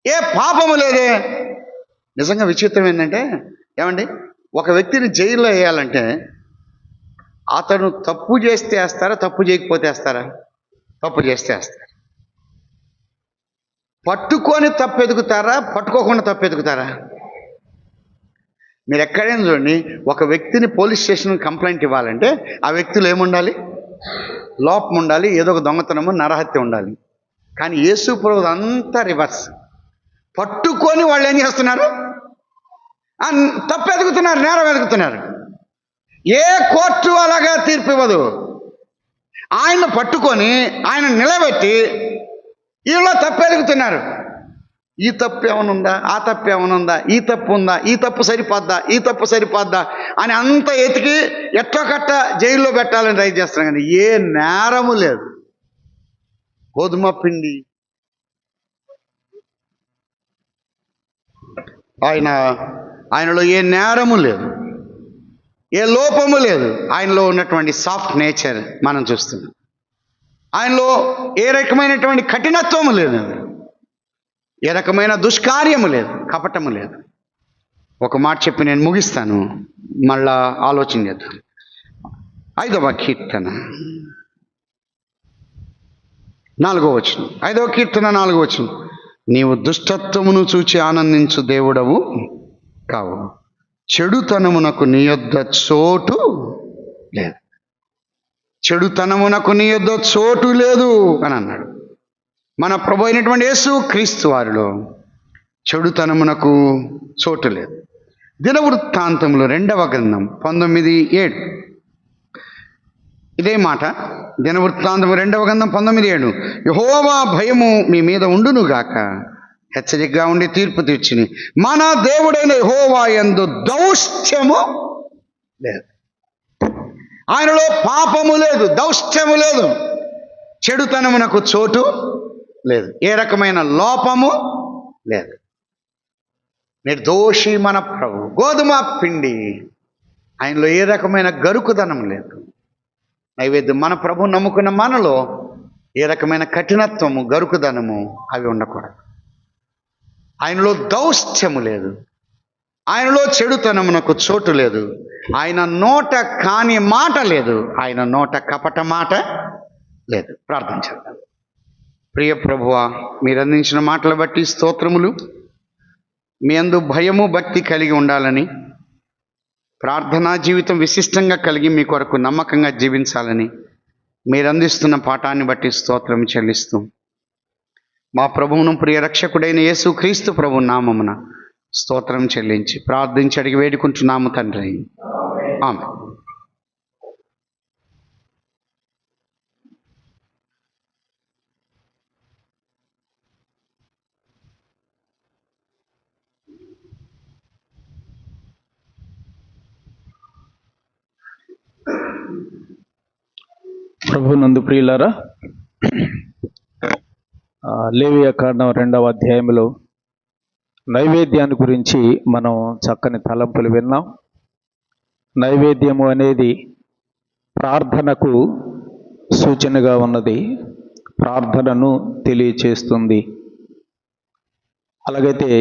ఏ పాపము లేదే. నిజంగా విచిత్రం ఏంటంటే, ఏమండి, ఒక వ్యక్తిని జైల్లో వేయాలంటే అతను తప్పు చేస్తే వేస్తారా, తప్పు చేయకపోతే వేస్తారా? తప్పు చేస్తే వేస్తారు. పట్టుకొని తప్పు ఎదుగుతారా, పట్టుకోకుండా తప్పు ఎదుగుతారా? మీరు ఎక్కడైనా చూడండి, ఒక వ్యక్తిని పోలీస్ స్టేషన్ కంప్లైంట్ ఇవ్వాలంటే ఆ వ్యక్తిలో ఏముండాలి? లోపం ఉండాలి, ఏదో ఒక దొంగతనము, నరహత్య ఉండాలి. కానీ యేసు ప్రభువు అంతా రివర్స్. పట్టుకొని వాళ్ళు ఏం చేస్తున్నారు? తప్పు ఎదుగుతున్నారు, నేరం ఎదుగుతున్నారు. ఏ కోర్టు అలాగా తీర్పు ఇవ్వదు. ఆయన పట్టుకొని ఆయన నిలబెట్టి వీళ్ళు తప్పు ఎదుగుతున్నారు. ఈ తప్పు ఏమనుందా, ఆ తప్పు ఏమనుందా, ఈ తప్పు ఉందా, ఈ తప్పు సరిపోద్దా, ఈ తప్పు సరిపోద్దా అని అంత ఎతికి ఎట్లా కట్ట జైల్లో పెట్టాలని ట్రై చేస్తున్నాం. కానీ ఏ నేరము లేదు. గోధుమ పిండి ఆయనలో ఏ నేరము లేదు, ఏ లోపము లేదు. ఆయనలో ఉన్నటువంటి సాఫ్ట్ నేచర్ మనం చూస్తున్నాం. ఆయనలో ఏ రకమైనటువంటి కఠినత్వము లేదు, ఏ రకమైన దుష్కార్యము లేదు, కపటము లేదు. ఒక మాట చెప్పి నేను ముగిస్తాను, మళ్ళా ఆలోచన చేద్దాం. 5వ కీర్తన 4వ వచనం. 5వ కీర్తన 4వ వచనం. నీవు దుష్టత్వమును చూచి ఆనందించు దేవుడవు కావు, చెడుతనమునకు నీ యొద్ద చోటు లేదు. చెడుతనమునకు నీ యొద్ద చోటు లేదు అని అన్నాడు. మన ప్రభు అయినటువంటి యేసు క్రీస్తు వారిలో చెడుతనమునకు చోటు లేదు. దినవృత్తాంతములు 2వ గ్రంథం 19:7. ఇదే మాట. దినవృత్తాంతము 2వ గ్రంథం 19:7. యెహోవా భయము మీ మీద ఉండునుగాక, హెచ్చరికగా ఉండి తీర్పు తీర్చిని మన దేవుడైన యెహోవా యందు దౌష్ట్యము లేదు. ఆయనలో పాపము లేదు, దౌష్ట్యము లేదు, చెడుతనమునకు చోటు లేదు, ఏ రకమైన లోపము లేదు. నిర్దోషి మన ప్రభు. గోధుమ పిండి, ఆయనలో ఏ రకమైన గరుకుదనం లేదు. నైవేద్యం మన ప్రభు నమ్ముకున్న మనలో ఏ రకమైన కఠినత్వము, గరుకుదనము అవి ఉండకూడదు. ఆయనలో దౌష్ట్యము లేదు, ఆయనలో చెడుతనమునకు చోటు లేదు, ఆయన నోట కాని మాట లేదు, ఆయన నోట కపట మాట లేదు. ప్రార్థన చేద్దాం. ప్రియ ప్రభువా, మీరు అందించిన మాటలు బట్టి స్తోత్రములు. మీ యందు భయము భక్తి కలిగి ఉండాలని, ప్రార్థనా జీవితం విశిష్టంగా కలిగి మీ కొరకు నమ్మకంగా జీవించాలని మీరు అందిస్తున్న పాఠాన్ని బట్టి స్తోత్రం చెల్లిస్తూ మా ప్రభువును ప్రియ రక్షకుడైన యేసు క్రీస్తు ప్రభు నామమున స్తోత్రం చెల్లించి ప్రార్థించి అడిగి వేడుకుంటున్నాము తండ్రి. ఆమె. ప్రభునందు ప్రియులారా, లేవియా కాండం 2వ అధ్యాయంలో నైవేద్యాన్ని గురించి మనం చక్కని తలంపులు విన్నాం. నైవేద్యము అనేది ప్రార్థనకు సూచనగా ఉన్నది, ప్రార్థనను తెలియచేస్తుంది. అలాగైతే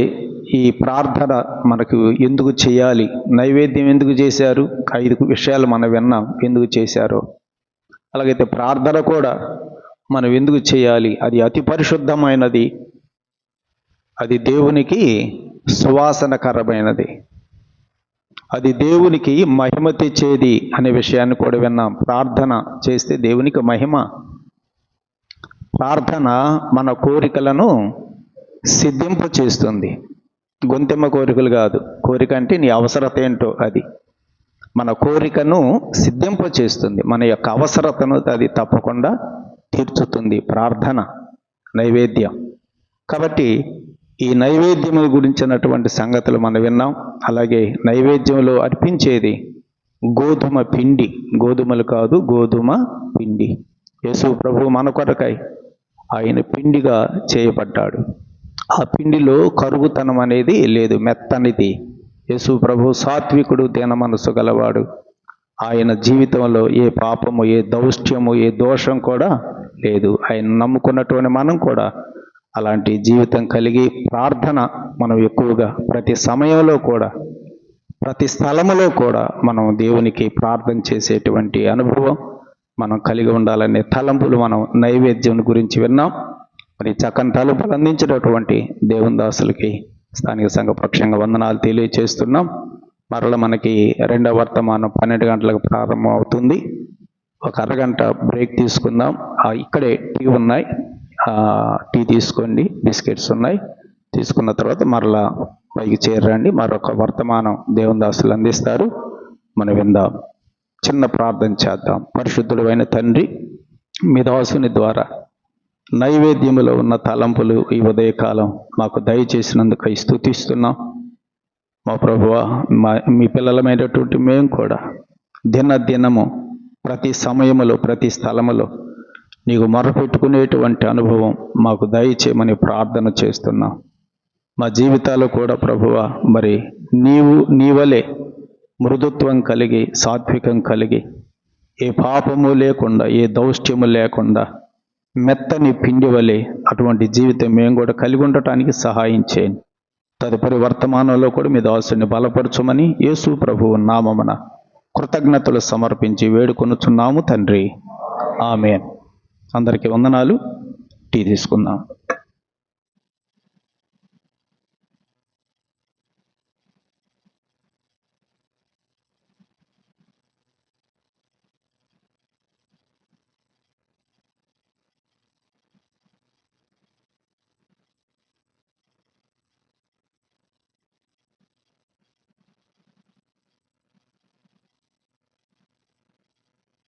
ఈ ప్రార్థన మనకు ఎందుకు చేయాలి, నైవేద్యం ఎందుకు చేశారు, 5 విషయాలు మనం విన్నాం ఎందుకు చేశారో. అలాగైతే ప్రార్థన కూడా మనం ఎందుకు చేయాలి, అది అతి పరిశుద్ధమైనది, అది దేవునికి సువాసనకరమైనది, అది దేవునికి మహిమ తెచ్చేది అనే విషయాన్ని కూడా విన్నాం. ప్రార్థన చేస్తే దేవునికి మహిమ. ప్రార్థన మన కోరికలను సిద్ధింప చేస్తుంది. గొంతెమ్మ కోరికలు కాదు, కోరిక అంటే నీ అవసరత ఏంటో అది మన కోరికను సిద్ధింప చేస్తుంది, మన యొక్క అవసరతను అది తప్పకుండా తీర్చుతుంది ప్రార్థన, నైవేద్యం. కాబట్టి ఈ నైవేద్యం గురించినటువంటి సంగతులు మనం విన్నాం. అలాగే నైవేద్యంలో అర్పించేది గోధుమ పిండి, గోధుమలు కాదు గోధుమ పిండి. యేసు ప్రభు మన కొరకై ఆయన పిండిగా చేయబడ్డాడు. ఆ పిండిలో కరుగుతనం అనేది లేదు, మెత్తనిది. యేసు ప్రభు సాత్వికుడు, దీన మనసు గలవాడు. ఆయన జీవితంలో ఏ పాపము, ఏ దౌష్ట్యము, ఏ దోషం కూడా లేదు. ఆయన నమ్ముకున్నటువంటి మనం కూడా అలాంటి జీవితం కలిగి ప్రార్థన మనం ఎక్కువగా ప్రతి సమయంలో కూడా, ప్రతి స్థలములో కూడా మనం దేవునికి ప్రార్థన చేసేటువంటి అనుభవం మనం కలిగి ఉండాలనే తలంపులు మనం నైవేద్యం గురించి విన్నాం. మరి చక్కని తలంపులు అందించినటువంటి దేవుని దాసులకి స్థానిక సంఘ పక్షంగా వందనాలు తెలియచేస్తున్నాం. మరల మనకి 2వ వర్తమానం 12 గంటలకు ప్రారంభం అవుతుంది. ఒక అరగంట బ్రేక్ తీసుకుందాం. ఇక్కడే టీ ఉన్నాయి, టీ తీసుకోండి, బిస్కెట్స్ ఉన్నాయి. తీసుకున్న తర్వాత మరలా పైకి చేరండి, మరొక వర్తమానం దేవుని దాసులు అందిస్తారు, మనం విందాం. చిన్న ప్రార్థన చేద్దాం. పరిశుద్ధుడు అయిన తండ్రి, మీ దాసుని ద్వారా నైవేద్యములో ఉన్న తలంపులు ఈ ఉదయకాలం మాకు దయచేసినందుకు స్తుతిస్తున్నాం. మా ప్రభువా, మీ పిల్లలమైనటువంటి మేము కూడా దినదినము ప్రతి సమయములో, ప్రతి స్థలములో నీకు మొరపెట్టుకునేటువంటి అనుభవం మాకు దయచేయమని ప్రార్థన చేస్తున్నాం. మా జీవితాలు కూడా ప్రభువా, మరి నీవలే మృదుత్వం కలిగి, సాత్వికం కలిగి, ఏ పాపము లేకుండా, ఏ దౌష్ట్యము లేకుండా, మెత్తని పిండి వలె అటువంటి జీవితం మేము కూడా కలిగి ఉండటానికి సహాయం చేయండి. తదుపరి వర్తమానంలో కూడా మీ దాసుని బలపరచమని యేసు ప్రభువు నామమున కృతజ్ఞతలు సమర్పించి వేడుకొనుచున్నాము తండ్రి. ఆమేన్. అందరికీ వందనాలు. టీ తీసుకుందాం.